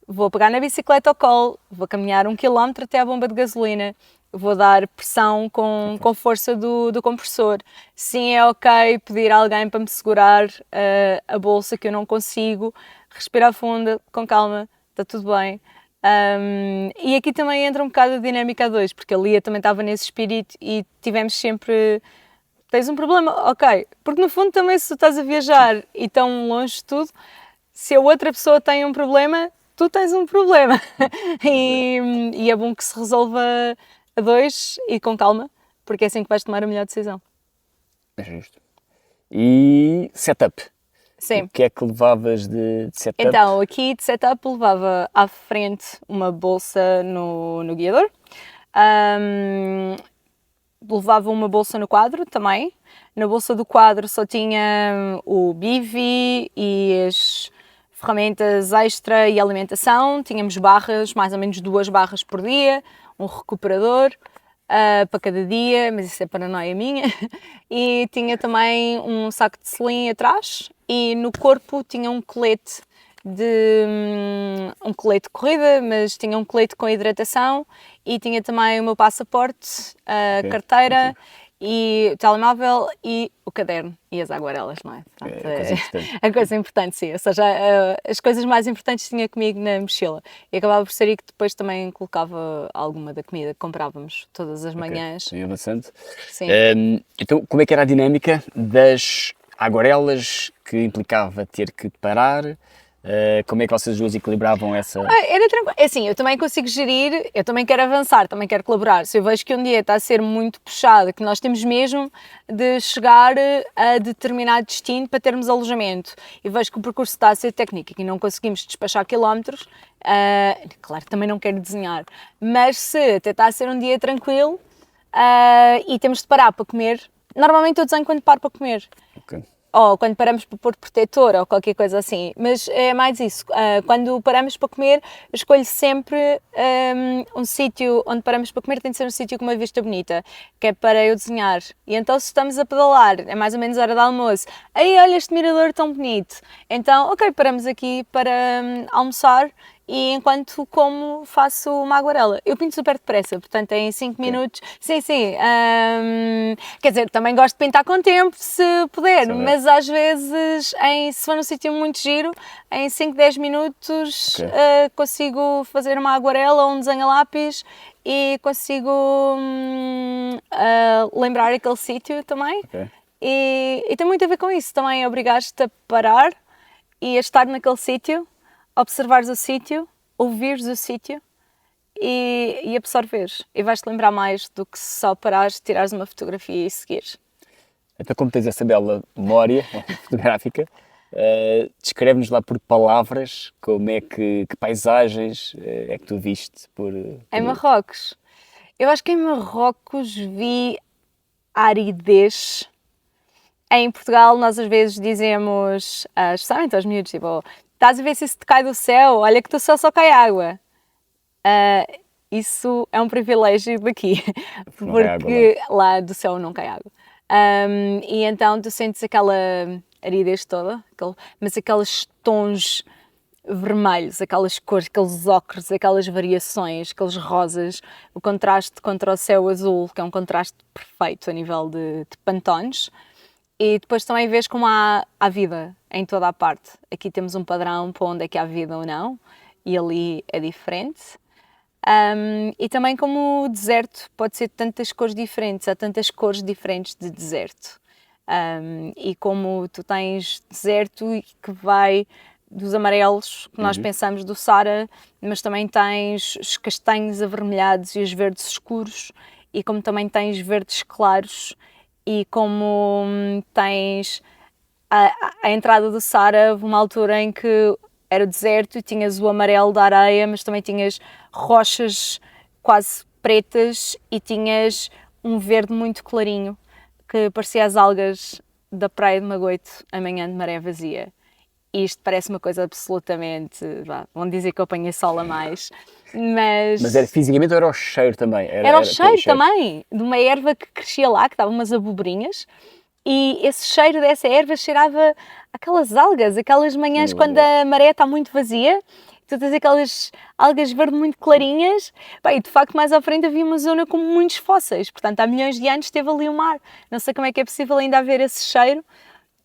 vou pegar na bicicleta ao colo, vou caminhar 1 km até à bomba de gasolina, vou dar pressão com força do compressor. Sim, é ok pedir a alguém para me segurar a bolsa que eu não consigo, respirar fundo, com calma, está tudo bem. E aqui também entra um bocado a dinâmica a dois, porque a Lia também estava nesse espírito e tivemos sempre... Tens um problema? Ok. Porque no fundo também se tu estás a viajar e tão longe de tudo, se a outra pessoa tem um problema, tu tens um problema. E é bom que se resolva a dois e com calma, porque é assim que vais tomar a melhor decisão. É justo. E setup? Sim. O que é que levavas de setup? Então, aqui de setup levava à frente uma bolsa no guiador, levava uma bolsa no quadro também. Na bolsa do quadro só tinha o bivy e as ferramentas extra e alimentação. Tínhamos barras, mais ou menos 2 barras por dia, um recuperador para cada dia, mas isso é paranoia minha. E tinha também um saco de selim atrás e no corpo tinha um colete de corrida, mas tinha um colete com hidratação e tinha também o meu passaporte, a carteira e o telemóvel e o caderno e as aguarelas, não é? Portanto, É a coisa importante. a coisa importante, sim. Ou seja, as coisas mais importantes tinha comigo na mochila. E acabava por ser aí que depois também colocava alguma da comida que comprávamos todas as manhãs. Sim, avançando. Sim. Então, como é que era a dinâmica das aguarelas que implicava ter que parar? Como é que vocês duas equilibravam essa... Era tranquilo. É assim, eu também consigo gerir, eu também quero avançar, também quero colaborar. Se eu vejo que um dia está a ser muito puxado, que nós temos mesmo de chegar a determinado destino para termos alojamento e vejo que o percurso está a ser técnico e não conseguimos despachar quilómetros, claro que também não quero desenhar, mas se até está a ser um dia tranquilo e temos de parar para comer, normalmente eu desenho quando paro para comer. Okay. Ou quando paramos para pôr protetor ou qualquer coisa assim, mas é mais isso, quando paramos para comer, eu escolho sempre um sítio onde paramos para comer, tem de ser um sítio com uma vista bonita, que é para eu desenhar. E então se estamos a pedalar, é mais ou menos hora de almoço, aí olha este mirador tão bonito, então ok, paramos aqui para almoçar e enquanto como faço uma aguarela. Eu pinto super depressa, portanto em 5 minutos, sim, quer dizer, também gosto de pintar com tempo, se puder, mas às vezes, se for num sítio muito giro, em 5, 10 minutos consigo fazer uma aguarela ou um desenho a lápis e consigo lembrar aquele sítio também. E tem muito a ver com isso também, obrigar-te a parar e a estar naquele sítio, observares o sítio, ouvires o sítio e absorveres. E vais-te lembrar mais do que só parares, tirares uma fotografia e seguires. Então, como tens essa bela memória fotográfica, descreve-nos lá por palavras como é que paisagens é que tu viste por... Em Marrocos? Eu acho que em Marrocos vi aridez. Em Portugal nós às vezes dizemos, especialmente aos miúdos, tipo, estás a ver se isso te cai do céu? Olha que do céu só cai água. Isso é um privilégio daqui, porque lá do céu não cai água. E então tu sentes aquela aridez toda, mas aqueles tons vermelhos, aquelas cores, aqueles ocres, aquelas variações, aqueles rosas, o contraste contra o céu azul, que é um contraste perfeito a nível de pantones. E depois também vês como há vida em toda a parte. Aqui temos um padrão para onde é que há vida ou não, e ali é diferente. E também como o deserto pode ser tantas cores diferentes, há tantas cores diferentes de deserto. E como tu tens deserto que vai dos amarelos, que nós pensamos do Saara, mas também tens os castanhos avermelhados e os verdes escuros, e como também tens verdes claros, e como tens a entrada do Saara, houve uma altura em que era deserto e tinhas o amarelo da areia, mas também tinhas rochas quase pretas e tinhas um verde muito clarinho, que parecia as algas da praia de Magoito, amanhã de maré vazia. E isto parece uma coisa absolutamente... Vão dizer que eu apanhei sol a mais, mas era fisicamente ou era o cheiro também? Era o cheiro também, de uma erva que crescia lá, que dava umas abobrinhas, e esse cheiro dessa erva cheirava aquelas algas, aquelas manhãs quando a maré está muito vazia, tu tens aquelas algas verdes muito clarinhas, pá, e de facto mais à frente havia uma zona com muitos fósseis, portanto há milhões de anos esteve ali o mar, não sei como é que é possível ainda haver esse cheiro.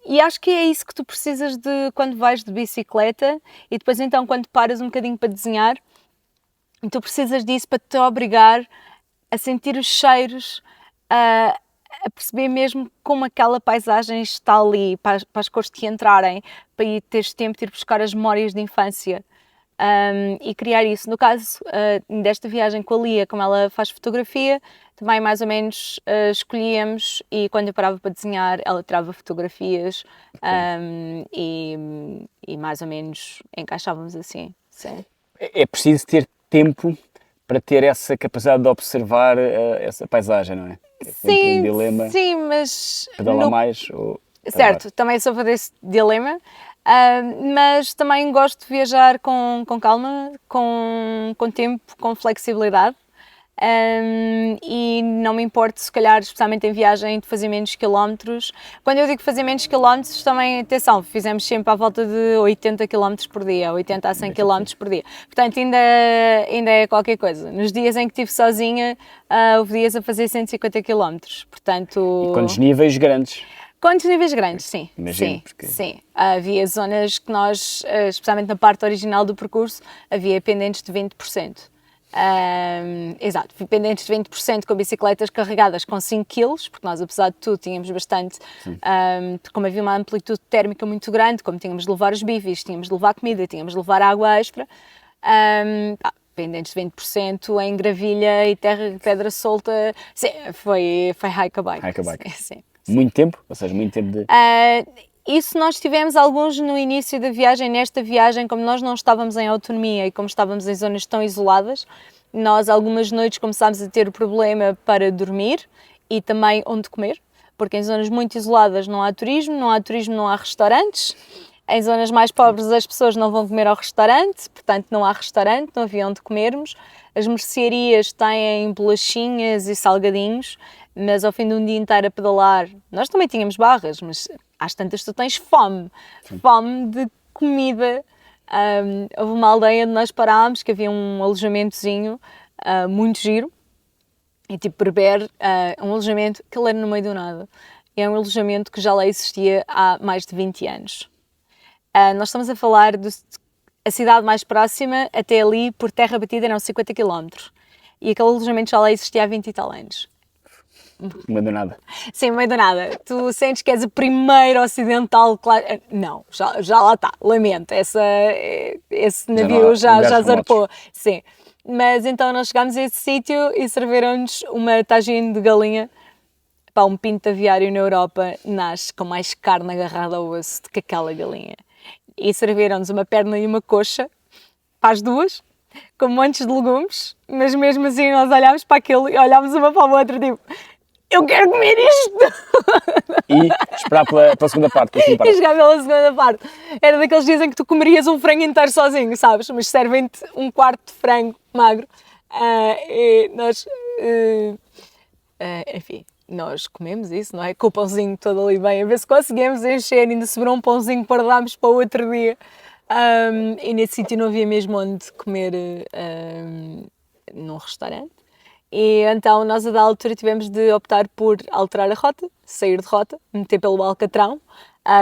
E acho que é isso que tu precisas de quando vais de bicicleta e depois então quando paras um bocadinho para desenhar, tu precisas disso para te obrigar a sentir os cheiros, a perceber mesmo como aquela paisagem está ali, para as cores te entrarem, para ir teres tempo de ir buscar as memórias de infância. E criar isso. No caso desta viagem com a Lia, como ela faz fotografia, também mais ou menos escolhíamos e quando eu parava para desenhar, ela tirava fotografias e mais ou menos encaixávamos assim. Sim. É preciso ter tempo para ter essa capacidade de observar essa paisagem, não é? É sempre um dilema. Sim, mas... Pedalar mais ou... Certo, também sou para desse dilema. Mas também gosto de viajar com calma, com tempo, com flexibilidade e não me importo se calhar, especialmente em viagem, de fazer menos quilómetros. Quando eu digo fazer menos quilómetros, também, atenção, fizemos sempre à volta de 80 km por dia, 80 a 100 km por dia, portanto ainda é qualquer coisa. Nos dias em que estive sozinha, houve dias a fazer 150 km, portanto... E com desníveis grandes. Quantos níveis grandes, sim. Imagino, porque... sim. Havia zonas que nós, especialmente na parte original do percurso, havia pendentes de 20%. Exato, pendentes de 20% com bicicletas carregadas com 5 kg, porque nós, apesar de tudo, tínhamos bastante, como havia uma amplitude térmica muito grande, como tínhamos de levar os bifes, tínhamos de levar comida, tínhamos de levar água extra, pendentes de 20% em gravilha e terra, pedra solta, sim, foi hike a bike. Hike a bike. Sim. Muito tempo? Ou seja, muito tempo de... Isso nós tivemos alguns no início da viagem. Nesta viagem, como nós não estávamos em autonomia e como estávamos em zonas tão isoladas, nós algumas noites começámos a ter o problema para dormir e também onde comer, porque em zonas muito isoladas não há turismo, não há restaurantes. Em zonas mais pobres as pessoas não vão comer ao restaurante, portanto não há restaurante, não havia onde comermos. As mercearias têm bolachinhas e salgadinhos, mas ao fim de um dia inteiro a pedalar, nós também tínhamos barras, mas às tantas tu tens fome de comida. Houve uma aldeia onde nós parámos, que havia um alojamentozinho muito giro, e tipo Berber, um alojamento que ele era no meio do nada. É um alojamento que já lá existia há mais de 20 anos. Nós estamos a falar a cidade mais próxima, até ali, por terra batida, eram 50 km. E aquele alojamento já lá existia há 20 e tal anos. No meio do nada. Sim, no meio do nada. Tu sentes que és a primeira ocidental, claro. Não, já lá está, lamento. Esse navio já zarpou. Sim. Mas então nós chegámos a esse sítio e serviram-nos uma tagine de galinha. Pá, um pinto aviário na Europa nasce com mais carne agarrada ao osso do que aquela galinha. E serviram-nos uma perna e uma coxa, para as duas, com montes de legumes, mas mesmo assim nós olhámos para aquilo e olhámos uma para a outra, tipo, eu quero comer isto! E esperar pela segunda parte. E chegar pela segunda parte. Era daqueles dias em que tu comerias um frango inteiro sozinho, sabes? Mas servem-te um quarto de frango magro. E nós, enfim, nós comemos isso, não é? Com o pãozinho todo ali bem, a ver se conseguimos encher, ainda sobrou um pãozinho para darmos para o outro dia. E nesse sítio não havia mesmo onde comer num restaurante. E então nós a da altura tivemos de optar por alterar a rota, sair de rota, meter pelo Alcatrão,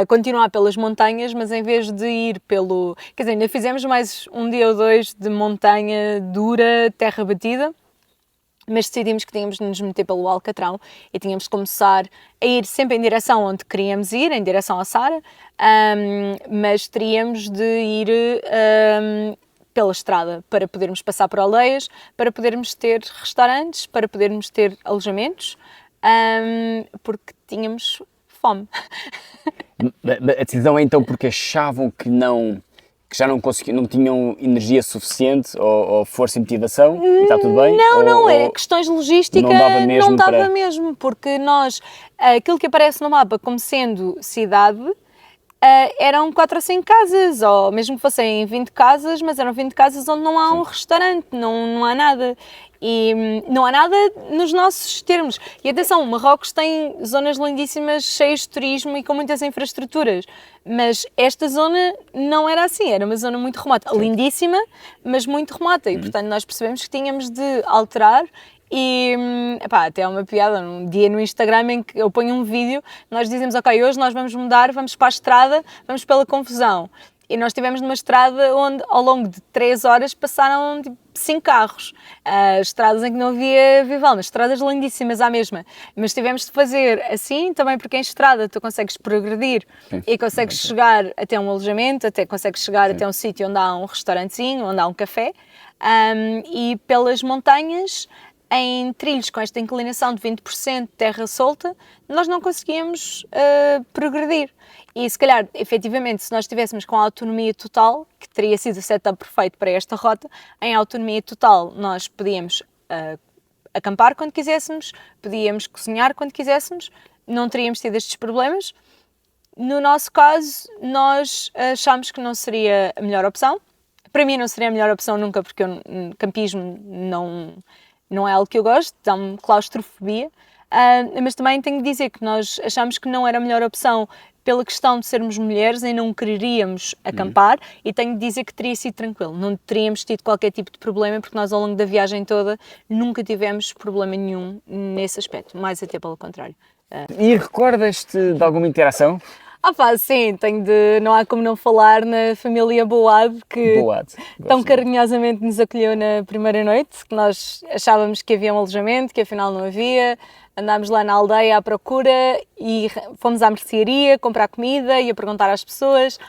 continuar pelas montanhas, mas em vez de ir pelo... Quer dizer, ainda fizemos mais um dia ou dois de montanha dura, terra batida, mas decidimos que tínhamos de nos meter pelo Alcatrão e tínhamos de começar a ir sempre em direção onde queríamos ir, em direção à Sara, mas teríamos de ir pela estrada para podermos passar por aldeias, para podermos ter restaurantes, para podermos ter alojamentos, porque tínhamos fome. A decisão é então porque achavam que já não conseguiam, não tinham energia suficiente ou força e motivação e está tudo bem? Não, é questões de logística, não dava mesmo, porque nós, aquilo que aparece no mapa como sendo cidade, eram 4 ou 5 casas, ou mesmo que fossem 20 casas, mas eram 20 casas onde não há um restaurante, não há nada. E não há nada nos nossos termos. E atenção, Marrocos tem zonas lindíssimas, cheias de turismo e com muitas infraestruturas. Mas esta zona não era assim, era uma zona muito remota. Lindíssima, mas muito remota. E portanto nós percebemos que tínhamos de alterar. E até há uma piada, um dia no Instagram em que eu ponho um vídeo, nós dizemos, ok, hoje nós vamos mudar, vamos para a estrada, vamos pela confusão. E nós estivemos numa estrada onde ao longo de 3 horas passaram 5 carros. Estradas em que não havia vival, mas estradas lindíssimas à mesma. Mas tivemos de fazer assim também porque em estrada tu consegues progredir e consegues chegar até um alojamento, até consegues chegar até um sítio onde há um restaurantezinho, onde há um café. E pelas montanhas, em trilhos com esta inclinação de 20% de terra solta, nós não conseguíamos progredir. E se calhar, efetivamente, se nós estivéssemos com a autonomia total, que teria sido o setup perfeito para esta rota, em autonomia total nós podíamos acampar quando quiséssemos, podíamos cozinhar quando quiséssemos, não teríamos tido estes problemas. No nosso caso, nós achámos que não seria a melhor opção. Para mim não seria a melhor opção nunca, porque campismo não é algo que eu gosto, dá-me claustrofobia, mas também tenho de dizer que nós achamos que não era a melhor opção pela questão de sermos mulheres e não quereríamos acampar, e tenho de dizer que teria sido tranquilo, não teríamos tido qualquer tipo de problema, porque nós ao longo da viagem toda nunca tivemos problema nenhum nesse aspecto, mais até pelo contrário. E recordas-te de alguma interação? Sim, não há como não falar na família Boad, que tão carinhosamente nos acolheu na primeira noite, que nós achávamos que havia um alojamento, que afinal não havia. Andámos lá na aldeia à procura e fomos à mercearia comprar comida e a perguntar às pessoas,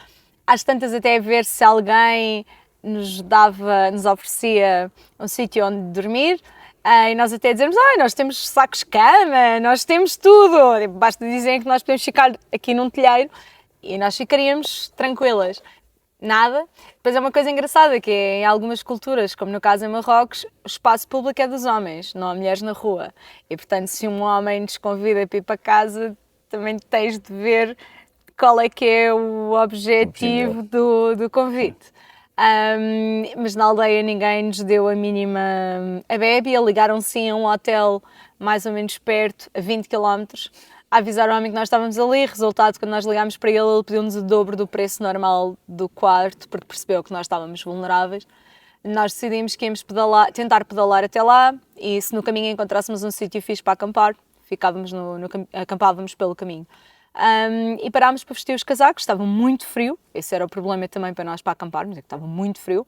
às tantas até a ver se alguém nos oferecia um sítio onde dormir. E nós até dizemos, nós temos sacos de cama, nós temos tudo, basta dizerem que nós podemos ficar aqui num telheiro e nós ficaríamos tranquilas. Nada. Depois é uma coisa engraçada, que é em algumas culturas, como no caso em Marrocos, o espaço público é dos homens, não há mulheres na rua. E portanto, se um homem nos convida para ir para casa, também tens de ver qual é que é o objetivo do convite. Mas na aldeia ninguém nos deu a mínima abébia, ligaram sim a um hotel mais ou menos perto, a 20 km, a avisar o homem que nós estávamos ali. Resultado, quando nós ligámos para ele pediu-nos o dobro do preço normal do quarto, porque percebeu que nós estávamos vulneráveis. Nós decidimos que íamos tentar pedalar até lá, e se no caminho encontrássemos um sítio fixe para acampar, acampávamos pelo caminho. E parámos para vestir os casacos, estava muito frio, esse era o problema também para nós para acamparmos, é que estava muito frio.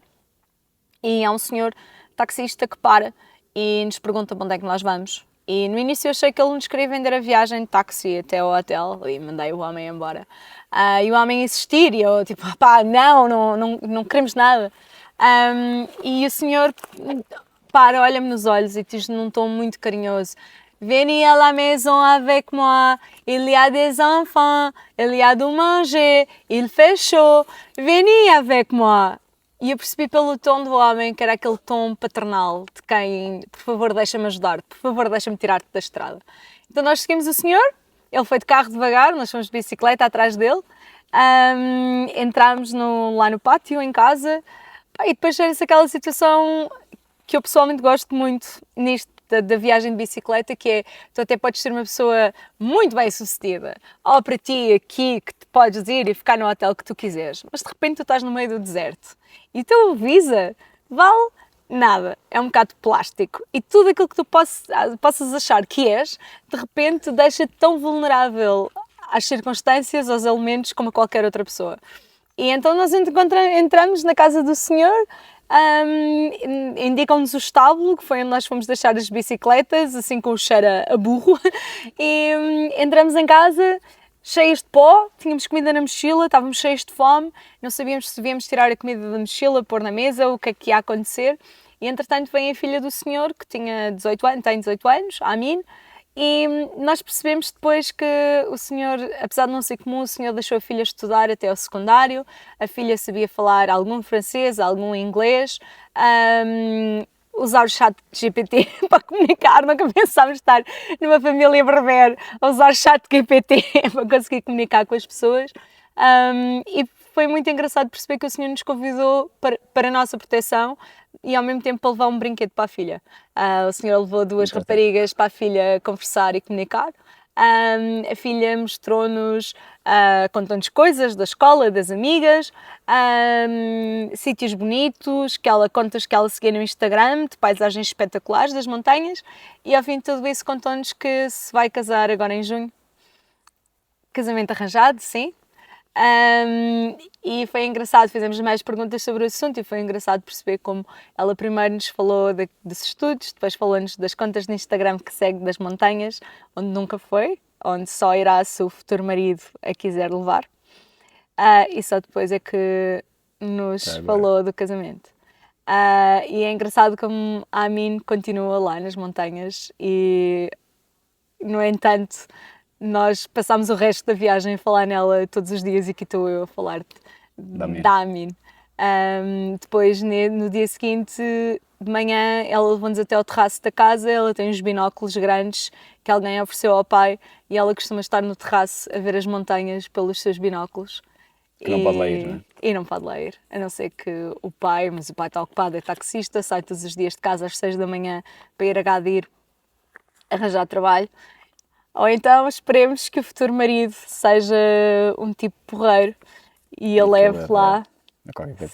E há um senhor taxista que para e nos pergunta para onde é que nós vamos. E no início eu achei que ele nos queria vender a viagem de táxi até ao hotel e mandei o homem embora. E o homem insistir e eu tipo, não queremos nada. E o senhor olha-me nos olhos e diz num tom muito carinhoso: Venez à la maison avec moi, il y a des enfants, il y a du manger, il fait chaud, venez avec moi. E eu percebi pelo tom do homem que era aquele tom paternal, de quem, por favor, deixa-me ajudar-te, por favor, deixa-me tirar-te da estrada. Então nós seguimos o senhor, ele foi de carro devagar, nós fomos de bicicleta atrás dele, entramos lá no pátio, em casa, e depois era-se aquela situação que eu pessoalmente gosto muito nisto da viagem de bicicleta, que é, tu até podes ser uma pessoa muito bem sucedida, ou para ti aqui que te podes ir e ficar no hotel que tu quiseres, mas de repente tu estás no meio do deserto e o teu Visa vale nada, é um bocado de plástico, e tudo aquilo que tu possas achar que és, de repente deixa-te tão vulnerável às circunstâncias, aos elementos, como a qualquer outra pessoa. E então nós entramos na casa do senhor, indicam-nos o estábulo, que foi onde nós fomos deixar as bicicletas, assim com o cheiro a burro, e entramos em casa cheios de pó, tínhamos comida na mochila, estávamos cheios de fome, não sabíamos se devíamos tirar a comida da mochila, pôr na mesa, o que é que ia acontecer. E entretanto vem a filha do senhor, que tem 18 anos, a Amin, e nós percebemos depois que o senhor, apesar de não ser comum, o senhor deixou a filha estudar até ao secundário, a filha sabia falar algum francês, algum inglês, usar o chat GPT para comunicar, nunca pensámos estar numa família berber a usar o chat GPT para conseguir comunicar com as pessoas. E foi muito engraçado perceber que o Senhor nos convidou para a nossa proteção e ao mesmo tempo para levar um brinquedo para a filha. O Senhor levou duas raparigas para a filha conversar e comunicar. A filha mostrou-nos, contou-nos coisas da escola, das amigas, sítios bonitos, contas que ela seguia no Instagram, de paisagens espetaculares das montanhas, e ao fim de tudo isso contou-nos que se vai casar agora em junho. Casamento arranjado, sim. E foi engraçado, fizemos mais perguntas sobre o assunto e foi engraçado perceber como ela primeiro nos falou desses estudos, depois falou-nos das contas de Instagram que segue das montanhas, onde nunca foi, onde só irá se o futuro marido a quiser levar, e só depois é que nos falou do casamento. E é engraçado como a Amin continua lá nas montanhas e, no entanto, nós passámos o resto da viagem a falar nela todos os dias e aqui estou eu a falar da Amin. Depois, no dia seguinte, de manhã, ela levou-nos até ao terraço da casa. Ela tem uns binóculos grandes que alguém ofereceu ao pai e ela costuma estar no terraço a ver as montanhas pelos seus binóculos. Que não pode lá ir, não é? E não pode lá ir, a não ser que o pai, mas o pai está ocupado, é taxista, sai todos os dias de casa às 6 da manhã para ir a Gadir arranjar trabalho. Ou então esperemos que o futuro marido seja um tipo porreiro e a leve lá.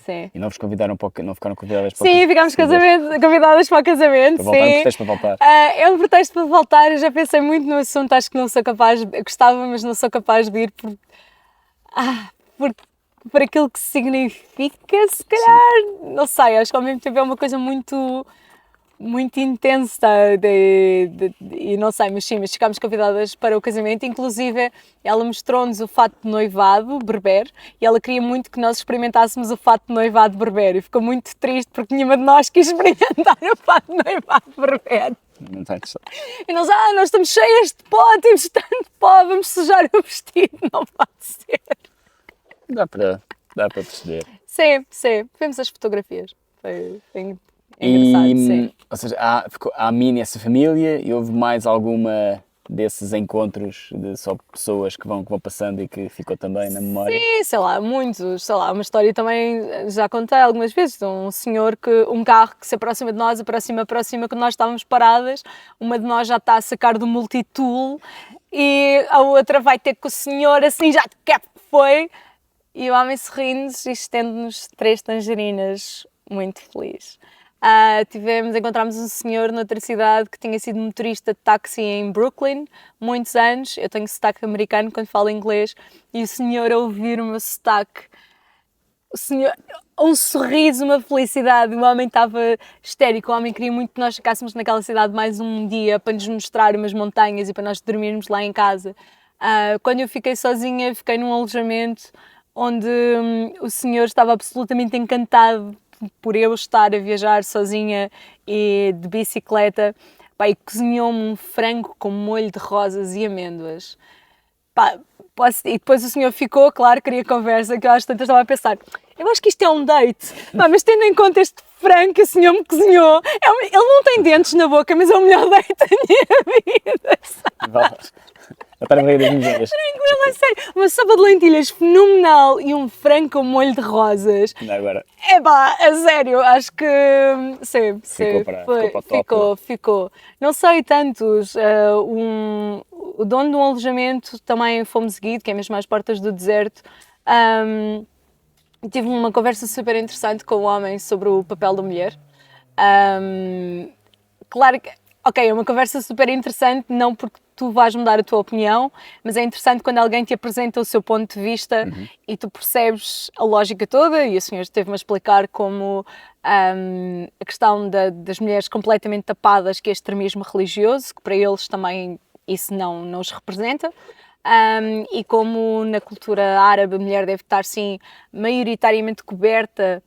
Sim. E não vos convidaram não ficaram convidadas para Sim, ficámos convidadas para o casamento. Para voltar, um pretexto para voltar. É um pretexto para voltar, eu já pensei muito no assunto, acho que não sou capaz, eu gostava, mas não sou capaz de ir por aquilo que significa, se calhar, não sei, acho que ao mesmo tempo é uma coisa muito intensa e não sei, mas sim, mas ficámos convidadas para o casamento, inclusive ela mostrou-nos o fato de noivado berber e ela queria muito que nós experimentássemos o fato de noivado berber e ficou muito triste porque nenhuma de nós quis experimentar o fato de noivado berber. Não está interessado. E nós estamos cheias de pó, temos tanto pó, vamos sujar o vestido, não pode ser. Dá para perceber. Sim, vemos as fotografias, foi engraçado, sim. Ou seja, há a mim e essa família e houve mais alguma desses encontros de só pessoas que vão passando e que ficou também na memória? Sim, sei lá, muitos, sei lá, uma história também já contei algumas vezes, de um carro que se aproxima de nós, aproxima, quando nós estávamos paradas, uma de nós já está a sacar do multitool e a outra vai ter com o senhor assim, já que foi, e o homem sorrindo-nos e estende-nos 3 tangerinas, muito feliz. Encontramos um senhor noutra cidade que tinha sido motorista de táxi em Brooklyn, muitos anos. Eu tenho sotaque americano quando falo inglês e o senhor a ouvir o meu sotaque, um sorriso, uma felicidade. O homem estava histérico, o homem queria muito que nós ficássemos naquela cidade mais um dia para nos mostrar umas montanhas e para nós dormirmos lá em casa. Quando eu fiquei sozinha, fiquei num alojamento onde o senhor estava absolutamente encantado por eu estar a viajar sozinha e de bicicleta, e cozinhou-me um frango com molho de rosas e amêndoas. E depois o senhor ficou, claro, queria conversa, que eu às tantas estava a pensar, eu acho que isto é um date, mas tendo em conta este frango que o senhor me cozinhou, ele não tem dentes na boca, mas é o melhor date da minha vida. A estar a rir das minhas. Tranquilo, a sério. Uma sopa de lentilhas fenomenal e um frango com molho de rosas. Não, agora. A sério, acho que sim, ficou. Não sei tantos. O dono de um alojamento também fomos seguido, que é mesmo às portas do deserto. Tive uma conversa super interessante com o homem sobre o papel da mulher. Claro que, é uma conversa super interessante, não porque tu vais mudar a tua opinião, mas é interessante quando alguém te apresenta o seu ponto de vista e tu percebes a lógica toda, e a senhora esteve-me a explicar como a questão das mulheres completamente tapadas, que é extremismo religioso, que para eles também isso não os representa. E como na cultura árabe a mulher deve estar, sim, maioritariamente coberta,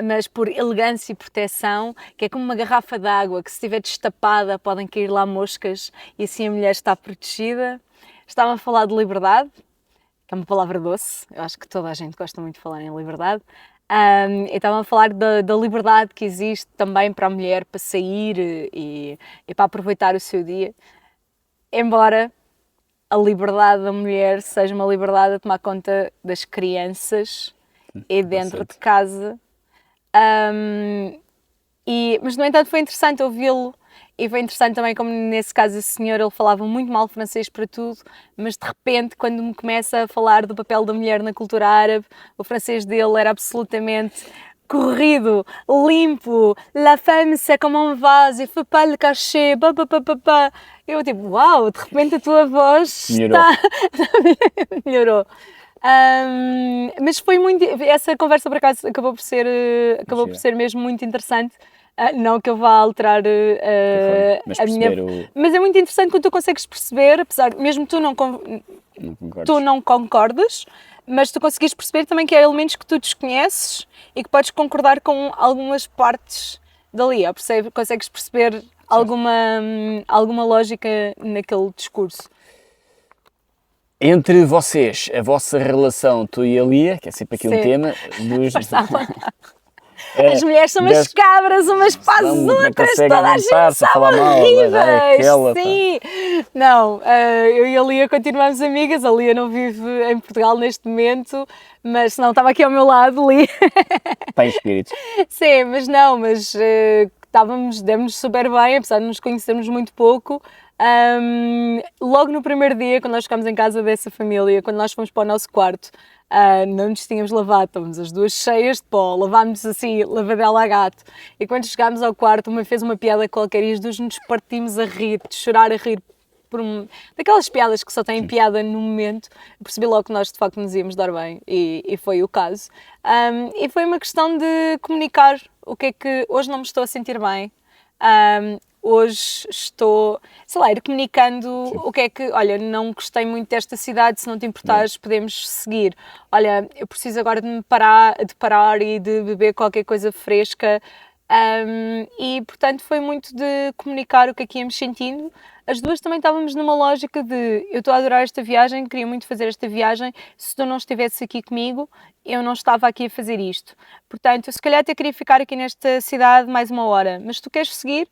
mas por elegância e proteção, que é como uma garrafa de água, que se estiver destapada podem cair lá moscas e assim a mulher está protegida. Estava a falar de liberdade, que é uma palavra doce, eu acho que toda a gente gosta muito de falar em liberdade. Estava a falar da liberdade que existe também para a mulher, para sair e para aproveitar o seu dia. Embora a liberdade da mulher seja uma liberdade a tomar conta das crianças e dentro de casa. Mas, no entanto, foi interessante ouvi-lo. E foi interessante também como, nesse caso, esse senhor, ele falava muito mal francês para tudo, mas de repente, quando me começa a falar do papel da mulher na cultura árabe, o francês dele era absolutamente corrido, limpo. La femme, c'est comme un vase, il faut pas le cacher, papapapapá. Eu tipo, uau, de repente a tua voz melhorou. Mas foi muito... Essa conversa, por acaso, acabou por ser mesmo muito interessante. Não que eu vá alterar a minha... Mas é muito interessante quando tu consegues perceber, apesar, mesmo tu não concordas, mas tu consegues perceber também que há elementos que tu desconheces e que podes concordar com algumas partes dali, consegues perceber alguma lógica naquele discurso. Entre vocês, a vossa relação, tu e a Lia, que é sempre aqui um tema, as mulheres são umas cabras, umas para as outras, toda a gente são horríveis. Sim. Não, eu e a Lia continuamos amigas, a Lia não vive em Portugal neste momento, mas não, estava aqui ao meu lado, Lia. Está em espírito. Sim, mas demos-nos super bem, apesar de nos conhecermos muito pouco. Logo no primeiro dia, quando nós ficámos em casa dessa família, quando nós fomos para o nosso quarto, não nos tínhamos lavado, estávamos as duas cheias de pó, lavámos assim, lavadela a gato, e quando chegámos ao quarto, uma fez uma piada qualquer e as duas nos partimos a rir, de chorar a rir, daquelas piadas que só têm piada no momento. Percebi logo que nós de facto nos íamos dar bem, e foi o caso. E foi uma questão de comunicar o que é que hoje não me estou a sentir bem. Hoje estou, sei lá, ir comunicando o que é que, olha, não gostei muito desta cidade, se não te importares podemos seguir. Olha, eu preciso agora de me parar e de beber qualquer coisa fresca. E portanto foi muito de comunicar o que é que íamos sentindo. As duas também estávamos numa lógica de eu estou a adorar esta viagem, queria muito fazer esta viagem, se tu não estivesse aqui comigo, eu não estava aqui a fazer isto. Portanto, eu se calhar até queria ficar aqui nesta cidade mais uma hora, mas tu queres seguir?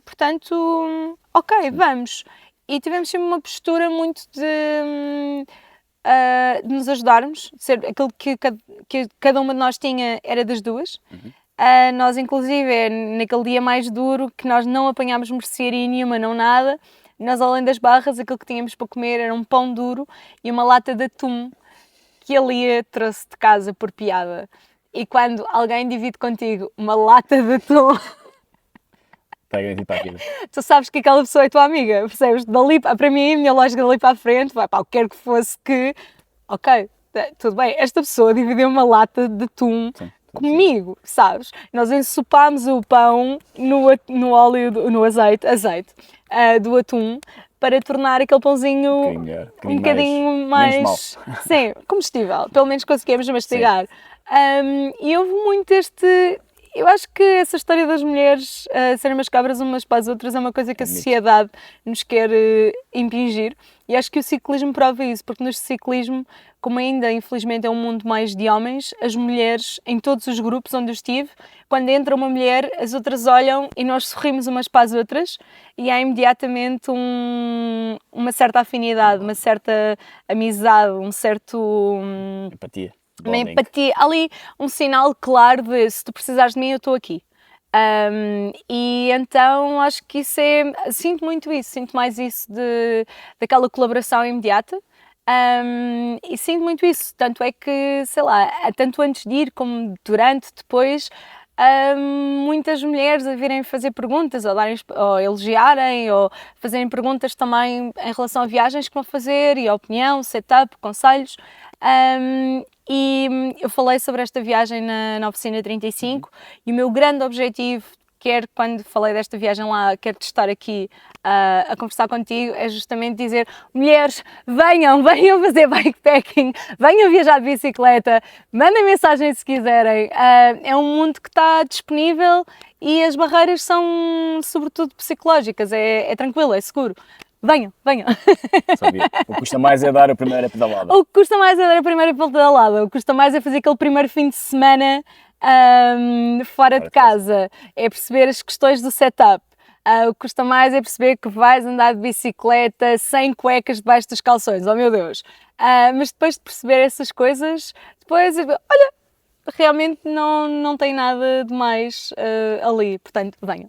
Portanto, ok, vamos. E tivemos sempre uma postura muito de nos ajudarmos, ser aquilo que cada uma de nós tinha era das duas. Nós, inclusive, naquele dia mais duro, que nós não apanhámos mercearia nenhuma, não nada, nós, além das barras, aquilo que tínhamos para comer era um pão duro e uma lata de atum que a Lia trouxe de casa por piada. E quando alguém divide contigo uma lata de atum... Tu sabes que aquela pessoa é tua amiga, percebes? Dali, para mim, a minha lógica dali para a frente, vai para o que quer que fosse que... Ok, tudo bem, esta pessoa dividiu uma lata de atum comigo, sabes? Nós ensopámos o pão no óleo, no azeite do atum, para tornar aquele pãozinho um bocadinho mais sim, comestível. Pelo menos conseguimos mastigar. E houve muito eu acho que essa história das mulheres serem umas cabras umas para as outras é uma coisa que a sociedade nos quer impingir, e acho que o ciclismo prova isso, porque no ciclismo, como ainda infelizmente é um mundo mais de homens, as mulheres, em todos os grupos onde eu estive, quando entra uma mulher, as outras olham e nós sorrimos umas para as outras e há imediatamente uma certa afinidade, uma certa amizade, um certo... empatia. Uma empatia, ali um sinal claro de se tu precisares de mim eu estou aqui. E então acho que isso sinto mais isso daquela colaboração imediata. E sinto muito isso, tanto é que, sei lá, tanto antes de ir como durante, depois, muitas mulheres a virem fazer perguntas ou elogiarem ou fazerem perguntas também em relação a viagens que vão fazer e a opinião, setup, conselhos. E eu falei sobre esta viagem na Oficina 35 e o meu grande objetivo, quer quando falei desta viagem lá, quero estar aqui a conversar contigo, é justamente dizer: mulheres, venham fazer bikepacking, venham viajar de bicicleta, mandem mensagem se quiserem. É um mundo que está disponível e as barreiras são sobretudo psicológicas, é tranquilo, é seguro. Venham. Sabia. O que custa mais é dar a primeira pedalada. O que custa mais é dar a primeira pedalada. O que custa mais é fazer aquele primeiro fim de semana fora de casa. É perceber as questões do setup. O que custa mais é perceber que vais andar de bicicleta sem cuecas debaixo dos calções, oh meu Deus. Mas depois de perceber essas coisas, depois, olha, realmente não tem nada de mais ali, portanto, venham.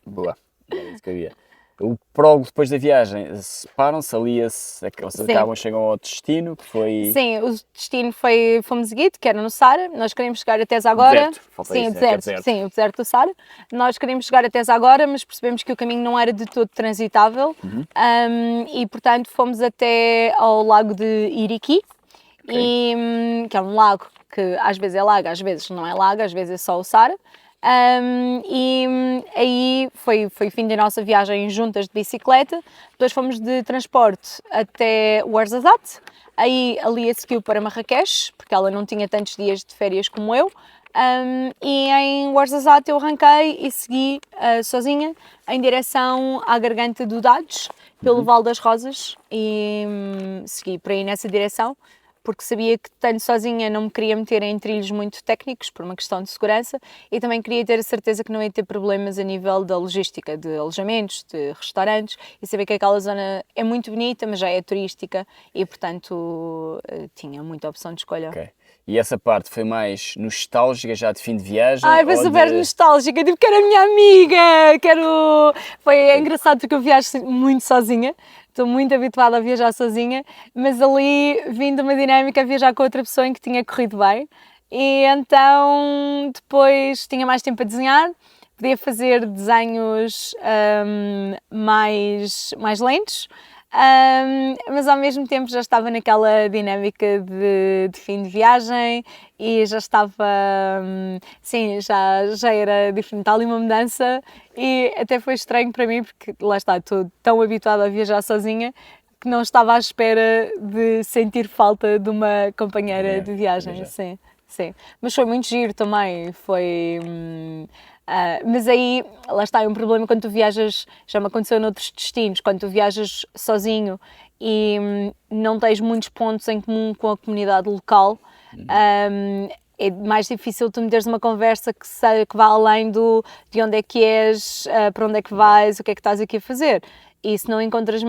Boa, era isso que eu ia. O prólogo depois da viagem, separam-se, alia-se, vocês acabam, chegam ao destino, que foi... Sim, o destino foi fomos a Guito, que era no Saara, nós queríamos chegar até agora. Deserto, falta Sim, isso, o deserto, sim, o deserto do Saara. Nós queríamos chegar até agora, mas percebemos que o caminho não era de todo transitável e, portanto, fomos até ao lago de Iriqui, que é um lago que às vezes é lago, às vezes não é lago, às vezes é só o Saara. Aí foi o fim da nossa viagem juntas de bicicleta. Depois fomos de transporte até Ouarzazate. Aí ali seguiu para Marrakech, porque ela não tinha tantos dias de férias como eu. E em Ouarzazate eu arranquei e segui sozinha em direção à Garganta do Dades, pelo Vale das Rosas, e segui por aí nessa direção, porque sabia que estando sozinha não me queria meter em trilhos muito técnicos, por uma questão de segurança, e também queria ter a certeza que não ia ter problemas a nível da logística, de alojamentos, de restaurantes, e saber que aquela zona é muito bonita, mas já é turística, e portanto tinha muita opção de escolha. Ok. E essa parte foi mais nostálgica, já de fim de viagem? Ai, foi super nostálgica, tipo, quero a minha amiga, É engraçado porque eu viajo muito sozinha, estou muito habituada a viajar sozinha, mas ali vim de uma dinâmica a viajar com outra pessoa em que tinha corrido bem, e então depois tinha mais tempo a desenhar, podia fazer desenhos mais lentos, mas ao mesmo tempo já estava naquela dinâmica de fim de viagem e já estava, sim, já era diferente, ali uma mudança, e até foi estranho para mim porque lá está, estou tão habituada a viajar sozinha que não estava à espera de sentir falta de uma companheira de viagem, sim, sim. Mas foi muito giro também, foi... mas aí, lá está, é um problema quando tu viajas, já me aconteceu noutros destinos, quando tu viajas sozinho e não tens muitos pontos em comum com a comunidade local, é mais difícil tu meteres uma conversa que vá além de onde é que és, para onde é que vais, o que é que estás aqui a fazer. E se não encontras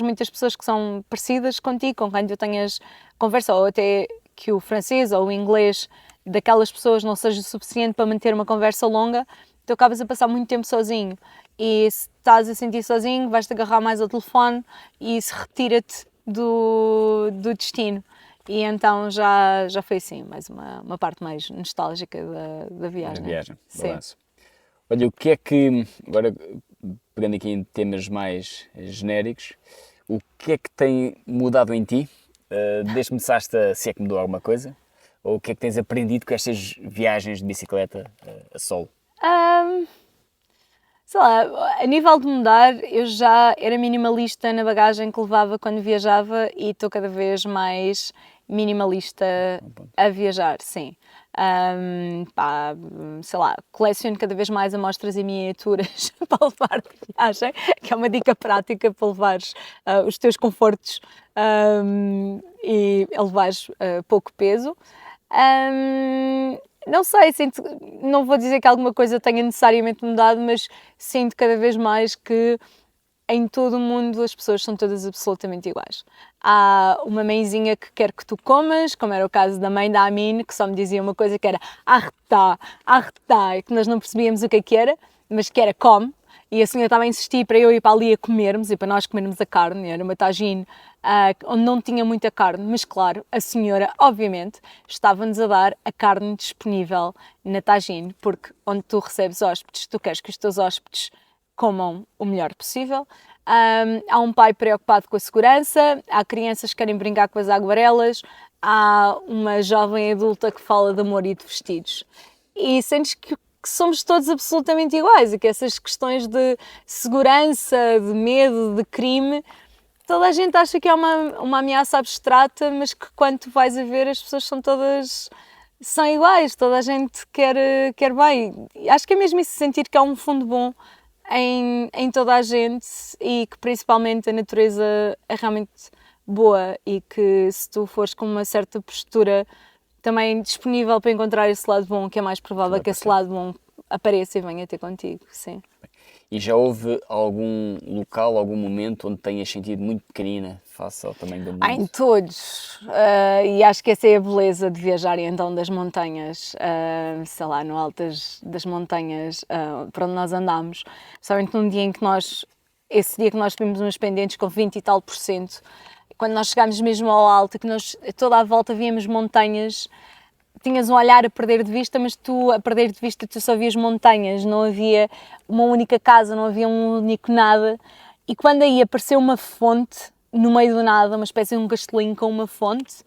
muitas pessoas que são parecidas contigo, com quem tu tenhas conversa, ou até que o francês ou o inglês daquelas pessoas não seja suficiente para manter uma conversa longa, tu acabas a passar muito tempo sozinho. E se estás a sentir sozinho, vais-te agarrar mais ao telefone e isso retira-te do destino. E então já foi assim, mais uma parte mais nostálgica da viagem. Da viagem, sim. balanço. Olha, o que é que, agora pegando aqui em temas mais genéricos, o que é que tem mudado em ti desde que começaste se é que mudou alguma coisa? Ou o que é que tens aprendido com estas viagens de bicicleta a solo? Sei lá, a nível de mudar, eu já era minimalista na bagagem que levava quando viajava e estou cada vez mais minimalista a viajar, sim. Sei lá, coleciono cada vez mais amostras e miniaturas para levar de viagem, que é uma dica prática para levares os teus confortos e a levares pouco peso. Não sei, não vou dizer que alguma coisa tenha necessariamente mudado, mas sinto cada vez mais que em todo o mundo as pessoas são todas absolutamente iguais. Há uma mãezinha que quer que tu comas, como era o caso da mãe da Amine, que só me dizia uma coisa que era arretá, e que nós não percebíamos o que era, mas que era come. E a senhora estava a insistir para eu ir para ali a comermos e para nós comermos a carne. Era uma tagine onde não tinha muita carne, mas claro, a senhora, obviamente, estava-nos a dar a carne disponível na tagine, porque onde tu recebes hóspedes, tu queres que os teus hóspedes comam o melhor possível. Há um pai preocupado com a segurança, há crianças que querem brincar com as aguarelas, há uma jovem adulta que fala de amor e de vestidos. E sentes que somos todos absolutamente iguais e que essas questões de segurança, de medo, de crime, toda a gente acha que é uma ameaça abstrata, mas que quando tu vais a ver as pessoas são iguais, toda a gente quer bem. Acho que é mesmo isso, sentir que há um fundo bom em toda a gente e que principalmente a natureza é realmente boa e que se tu fores com uma certa postura também disponível para encontrar esse lado bom, que é mais provável que esse lado bom apareça e venha ter contigo, sim. E já houve algum local, algum momento onde tenhas sentido muito pequenina face ao tamanho do mundo? Em todos. E acho que essa é a beleza de viajar então das montanhas, sei lá, no alto das montanhas para onde nós andámos. Principalmente num dia em que esse dia que nós subimos umas pendentes com 20 e tal por cento, quando nós chegámos mesmo ao alto, que nós toda à volta víamos montanhas, tinhas um olhar a perder de vista, mas tu, a perder de vista, tu só vias montanhas, não havia uma única casa, não havia um único nada. E quando aí apareceu uma fonte, no meio do nada, uma espécie de um castelinho com uma fonte,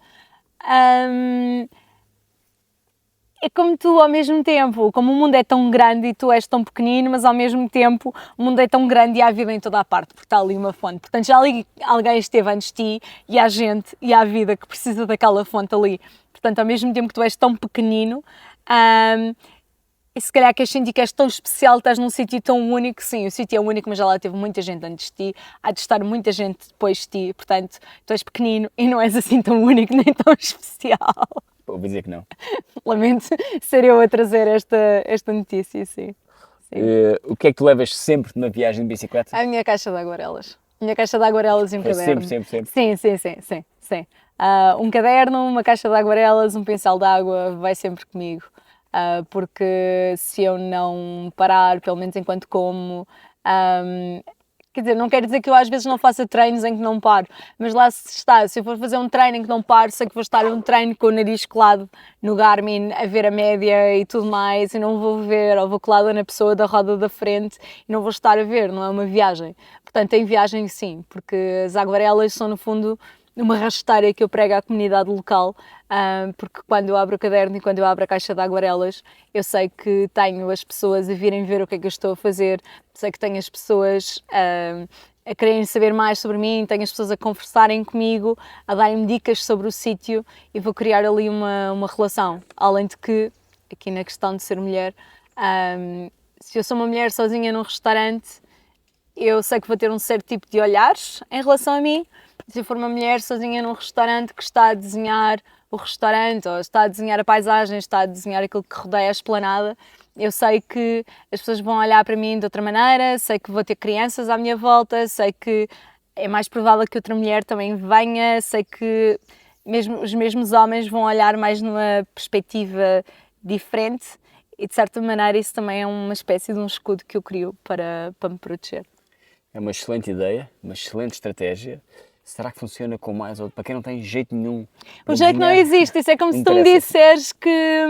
é como tu, ao mesmo tempo, como o mundo é tão grande e tu és tão pequenino, mas ao mesmo tempo o mundo é tão grande e há vida em toda a parte, porque está ali uma fonte. Portanto, já ali alguém esteve antes de ti e há gente e há vida que precisa daquela fonte ali. Portanto, ao mesmo tempo que tu és tão pequenino, e se calhar queres sentir que és tão especial, estás num sítio tão único. Sim, o sítio é único, mas já lá teve muita gente antes de ti, há de estar muita gente depois de ti. Portanto, tu és pequenino e não és assim tão único nem tão especial. Vou dizer que não. Lamento ser eu a trazer esta notícia, sim. O que é que tu levas sempre numa viagem de bicicleta? A minha caixa de aguarelas. A minha caixa de aguarelas e um caderno. Sempre. Sim. Um caderno, uma caixa de aguarelas, um pincel de água, vai sempre comigo. Porque se eu não parar, pelo menos enquanto como, quer dizer, não quer dizer que eu às vezes não faça treinos em que não paro, mas lá se eu for fazer um treino em que não paro, sei que vou estar um treino com o nariz colado no Garmin, a ver a média e tudo mais, e não vou ver, ou vou colada na pessoa da roda da frente e não vou estar a ver, não é uma viagem. Portanto, em viagem sim, porque as aguarelas são no fundo uma rasteira que eu prego à comunidade local, porque quando eu abro o caderno e quando eu abro a caixa de aguarelas, eu sei que tenho as pessoas a virem ver o que é que eu estou a fazer, sei que tenho as pessoas a quererem saber mais sobre mim, tenho as pessoas a conversarem comigo, a darem-me dicas sobre o sítio e vou criar ali uma relação. Além de que, aqui na questão de ser mulher, se eu sou uma mulher sozinha num restaurante, eu sei que vou ter um certo tipo de olhares em relação a mim. Se eu for uma mulher sozinha num restaurante que está a desenhar o restaurante, ou está a desenhar a paisagem, está a desenhar aquilo que rodeia a esplanada, eu sei que as pessoas vão olhar para mim de outra maneira, sei que vou ter crianças à minha volta, sei que é mais provável que outra mulher também venha, sei que mesmo os mesmos homens vão olhar mais numa perspectiva diferente e, de certa maneira, isso também é uma espécie de um escudo que eu crio para me proteger. É uma excelente ideia, uma excelente estratégia. Será que funciona com mais outro? Para quem não tem jeito nenhum. O jeito não existe, isso é como se tu me disseres que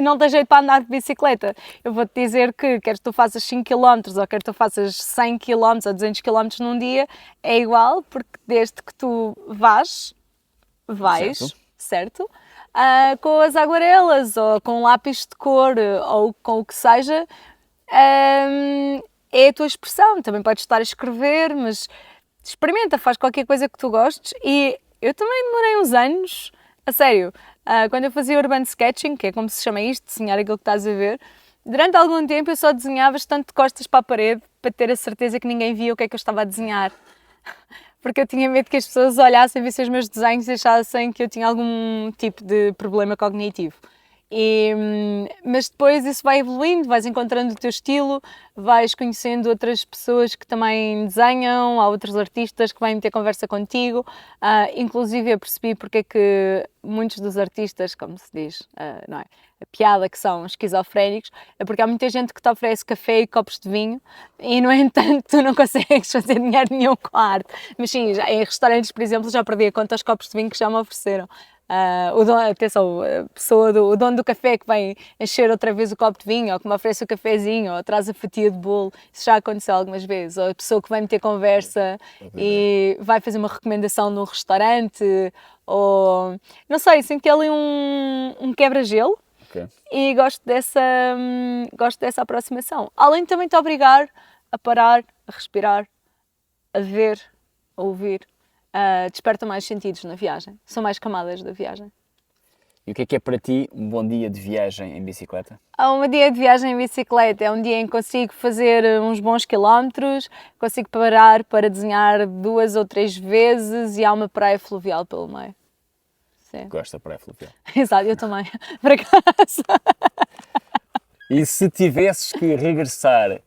não tens jeito para andar de bicicleta. Eu vou-te dizer que quer que tu faças 5 km ou quer que tu faças 100 km ou 200 km num dia, é igual, porque desde que tu vais, certo? Com as aguarelas ou com lápis de cor ou com o que seja, é a tua expressão. Também podes estar a escrever, mas experimenta, faz qualquer coisa que tu gostes. E eu também demorei uns anos, a sério, quando eu fazia urban sketching, que é como se chama isto, desenhar aquilo que estás a ver, durante algum tempo eu só desenhava estando de costas para a parede para ter a certeza que ninguém via o que é que eu estava a desenhar. Porque eu tinha medo que as pessoas olhassem, vissem os meus desenhos e achassem que eu tinha algum tipo de problema cognitivo. Mas depois isso vai evoluindo, vais encontrando o teu estilo, vais conhecendo outras pessoas que também desenham, há outros artistas que vêm ter conversa contigo, inclusive eu percebi porque é que muitos dos artistas, como se diz, não é? A piada que são esquizofrénicos, é porque há muita gente que te oferece café e copos de vinho e, no entanto, tu não consegues fazer dinheiro nenhum com a arte. Mas sim, em restaurantes, por exemplo, já perdi a conta aos copos de vinho que já me ofereceram. O dono do café que vem encher outra vez o copo de vinho, ou que me oferece o cafezinho, ou traz a fatia de bolo, isso já aconteceu algumas vezes. Ou a pessoa que vem meter conversa e vai fazer uma recomendação num restaurante, ou não sei, sinto ali um quebra-gelo. Okay. E gosto dessa aproximação. Além de também te obrigar a parar, a respirar, a ver, a ouvir. Desperta mais sentidos na viagem. São mais camadas da viagem. E o que é para ti um bom dia de viagem em bicicleta? Um dia de viagem em bicicleta é um dia em que consigo fazer uns bons quilómetros, consigo parar para desenhar 2 ou 3 vezes e há uma praia fluvial pelo meio. Sim. Gosto da praia fluvial. Exato, eu também, por acaso. E se tivesses que regressar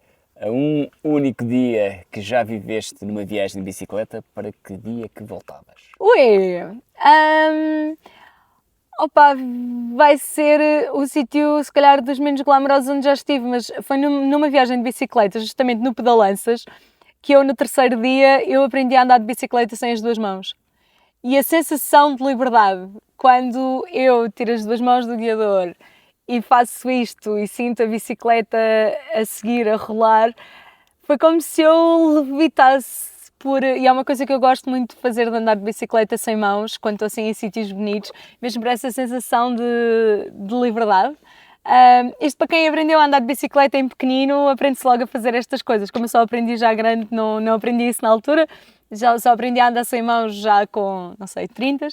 a um único dia que já viveste numa viagem de bicicleta, para que dia que voltavas? Ui! Opa, vai ser o sítio, se calhar, dos menos glamourosos onde já estive, mas foi numa viagem de bicicleta, justamente no Pedalanças, que eu, no terceiro dia, eu aprendi a andar de bicicleta sem as duas mãos. E a sensação de liberdade, quando eu tiro as duas mãos do guiador e faço isto e sinto a bicicleta a seguir, a rolar, foi como se eu levitasse e é uma coisa que eu gosto muito de fazer, de andar de bicicleta sem mãos, quando estou assim em sítios bonitos, mesmo por essa sensação de liberdade. Isto para quem aprendeu a andar de bicicleta em pequenino, aprende-se logo a fazer estas coisas. Como eu só aprendi já grande, não aprendi isso na altura, já só aprendi a andar sem mãos já com, não sei, 30.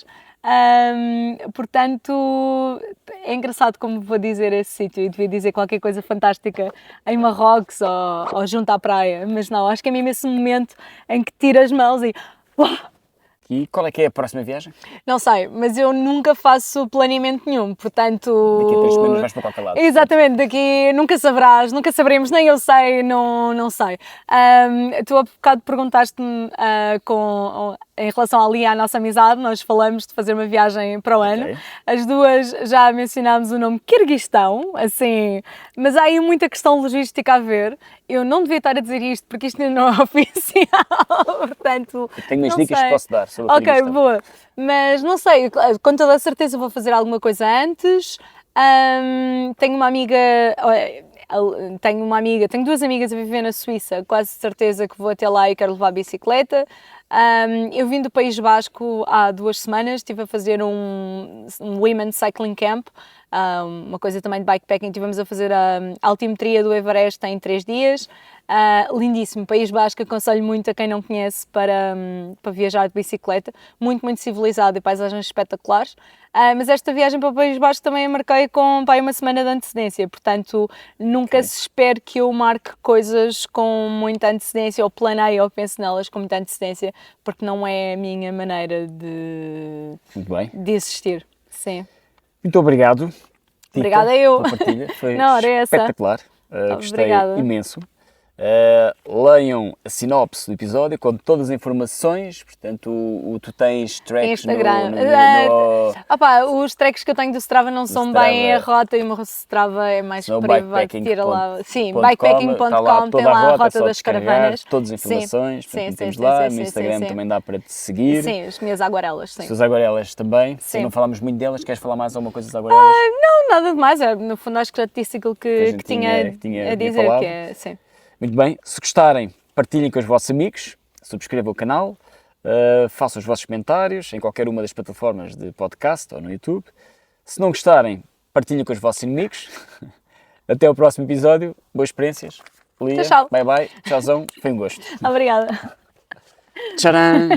Portanto, é engraçado como vou dizer esse sítio e devia dizer qualquer coisa fantástica em Marrocos ou junto à praia, mas não, acho que é mesmo esse momento em que tiro as mãos e... E qual é que é a próxima viagem? Não sei, mas eu nunca faço planeamento nenhum, portanto... Daqui a 3 semanas vais para qualquer lado. Exatamente, daqui nunca saberás, nunca saberemos, nem eu sei, não sei. Tu há bocado perguntaste-me em relação ali à nossa amizade, nós falamos de fazer uma viagem para o ano. As duas já mencionámos o nome Quirguistão, assim, mas há aí muita questão logística a ver. Eu não devia estar a dizer isto porque isto ainda não é oficial, portanto... Eu tenho umas dicas que posso dar sobre o Ok, Quirguistão. boa. Mas não sei, com toda a certeza vou fazer alguma coisa antes. Tenho uma amiga, tenho duas amigas a viver na Suíça, quase certeza que vou até lá e quero levar a bicicleta. Eu vim do País Basco há 2 semanas, estive a fazer um Women's Cycling Camp, uma coisa também de bikepacking, estivemos a fazer a altimetria do Everest em 3 dias. Lindíssimo, País Basco, aconselho muito a quem não conhece para viajar de bicicleta, muito, muito civilizado e paisagens espetaculares. Mas esta viagem para o País Basco também a marquei com uma semana de antecedência, portanto nunca se espere que eu marque coisas com muita antecedência ou planeie ou pense nelas com muita antecedência, porque não é a minha maneira Muito bem. de existir. Sim. Muito obrigado, Tita, Obrigada eu. pela partilha, foi Não, era essa. espetacular, gostei Obrigada. imenso. Leiam a sinopse do episódio com todas as informações, portanto tu tens tracks Instagram. Os tracks que eu tenho do Strava não são Strava. bem a rota e o meu Strava é mais No privado, tira lá. Sim, bikepacking.com, bikepacking.com tem lá a rota só das caravanas. todas as informações, Sim, portanto, sim, temos sim, lá, sim, no sim, Instagram sim. também dá para te seguir. Sim, as minhas aguarelas, sim. As suas aguarelas também, se Sim. não falámos muito delas, queres falar mais alguma coisa das aguarelas? Não, nada demais, no fundo acho que já te disse aquilo a que gente tinha tinha a dizer, falado. que é, sim. Muito bem, se gostarem, partilhem com os vossos amigos, subscrevam o canal, façam os vossos comentários em qualquer uma das plataformas de podcast ou no YouTube. Se não gostarem, partilhem com os vossos inimigos. Até o próximo episódio, boas experiências. Lia, Tchau. bye bye, tchauzão, foi um gosto. Obrigada. Tcharam!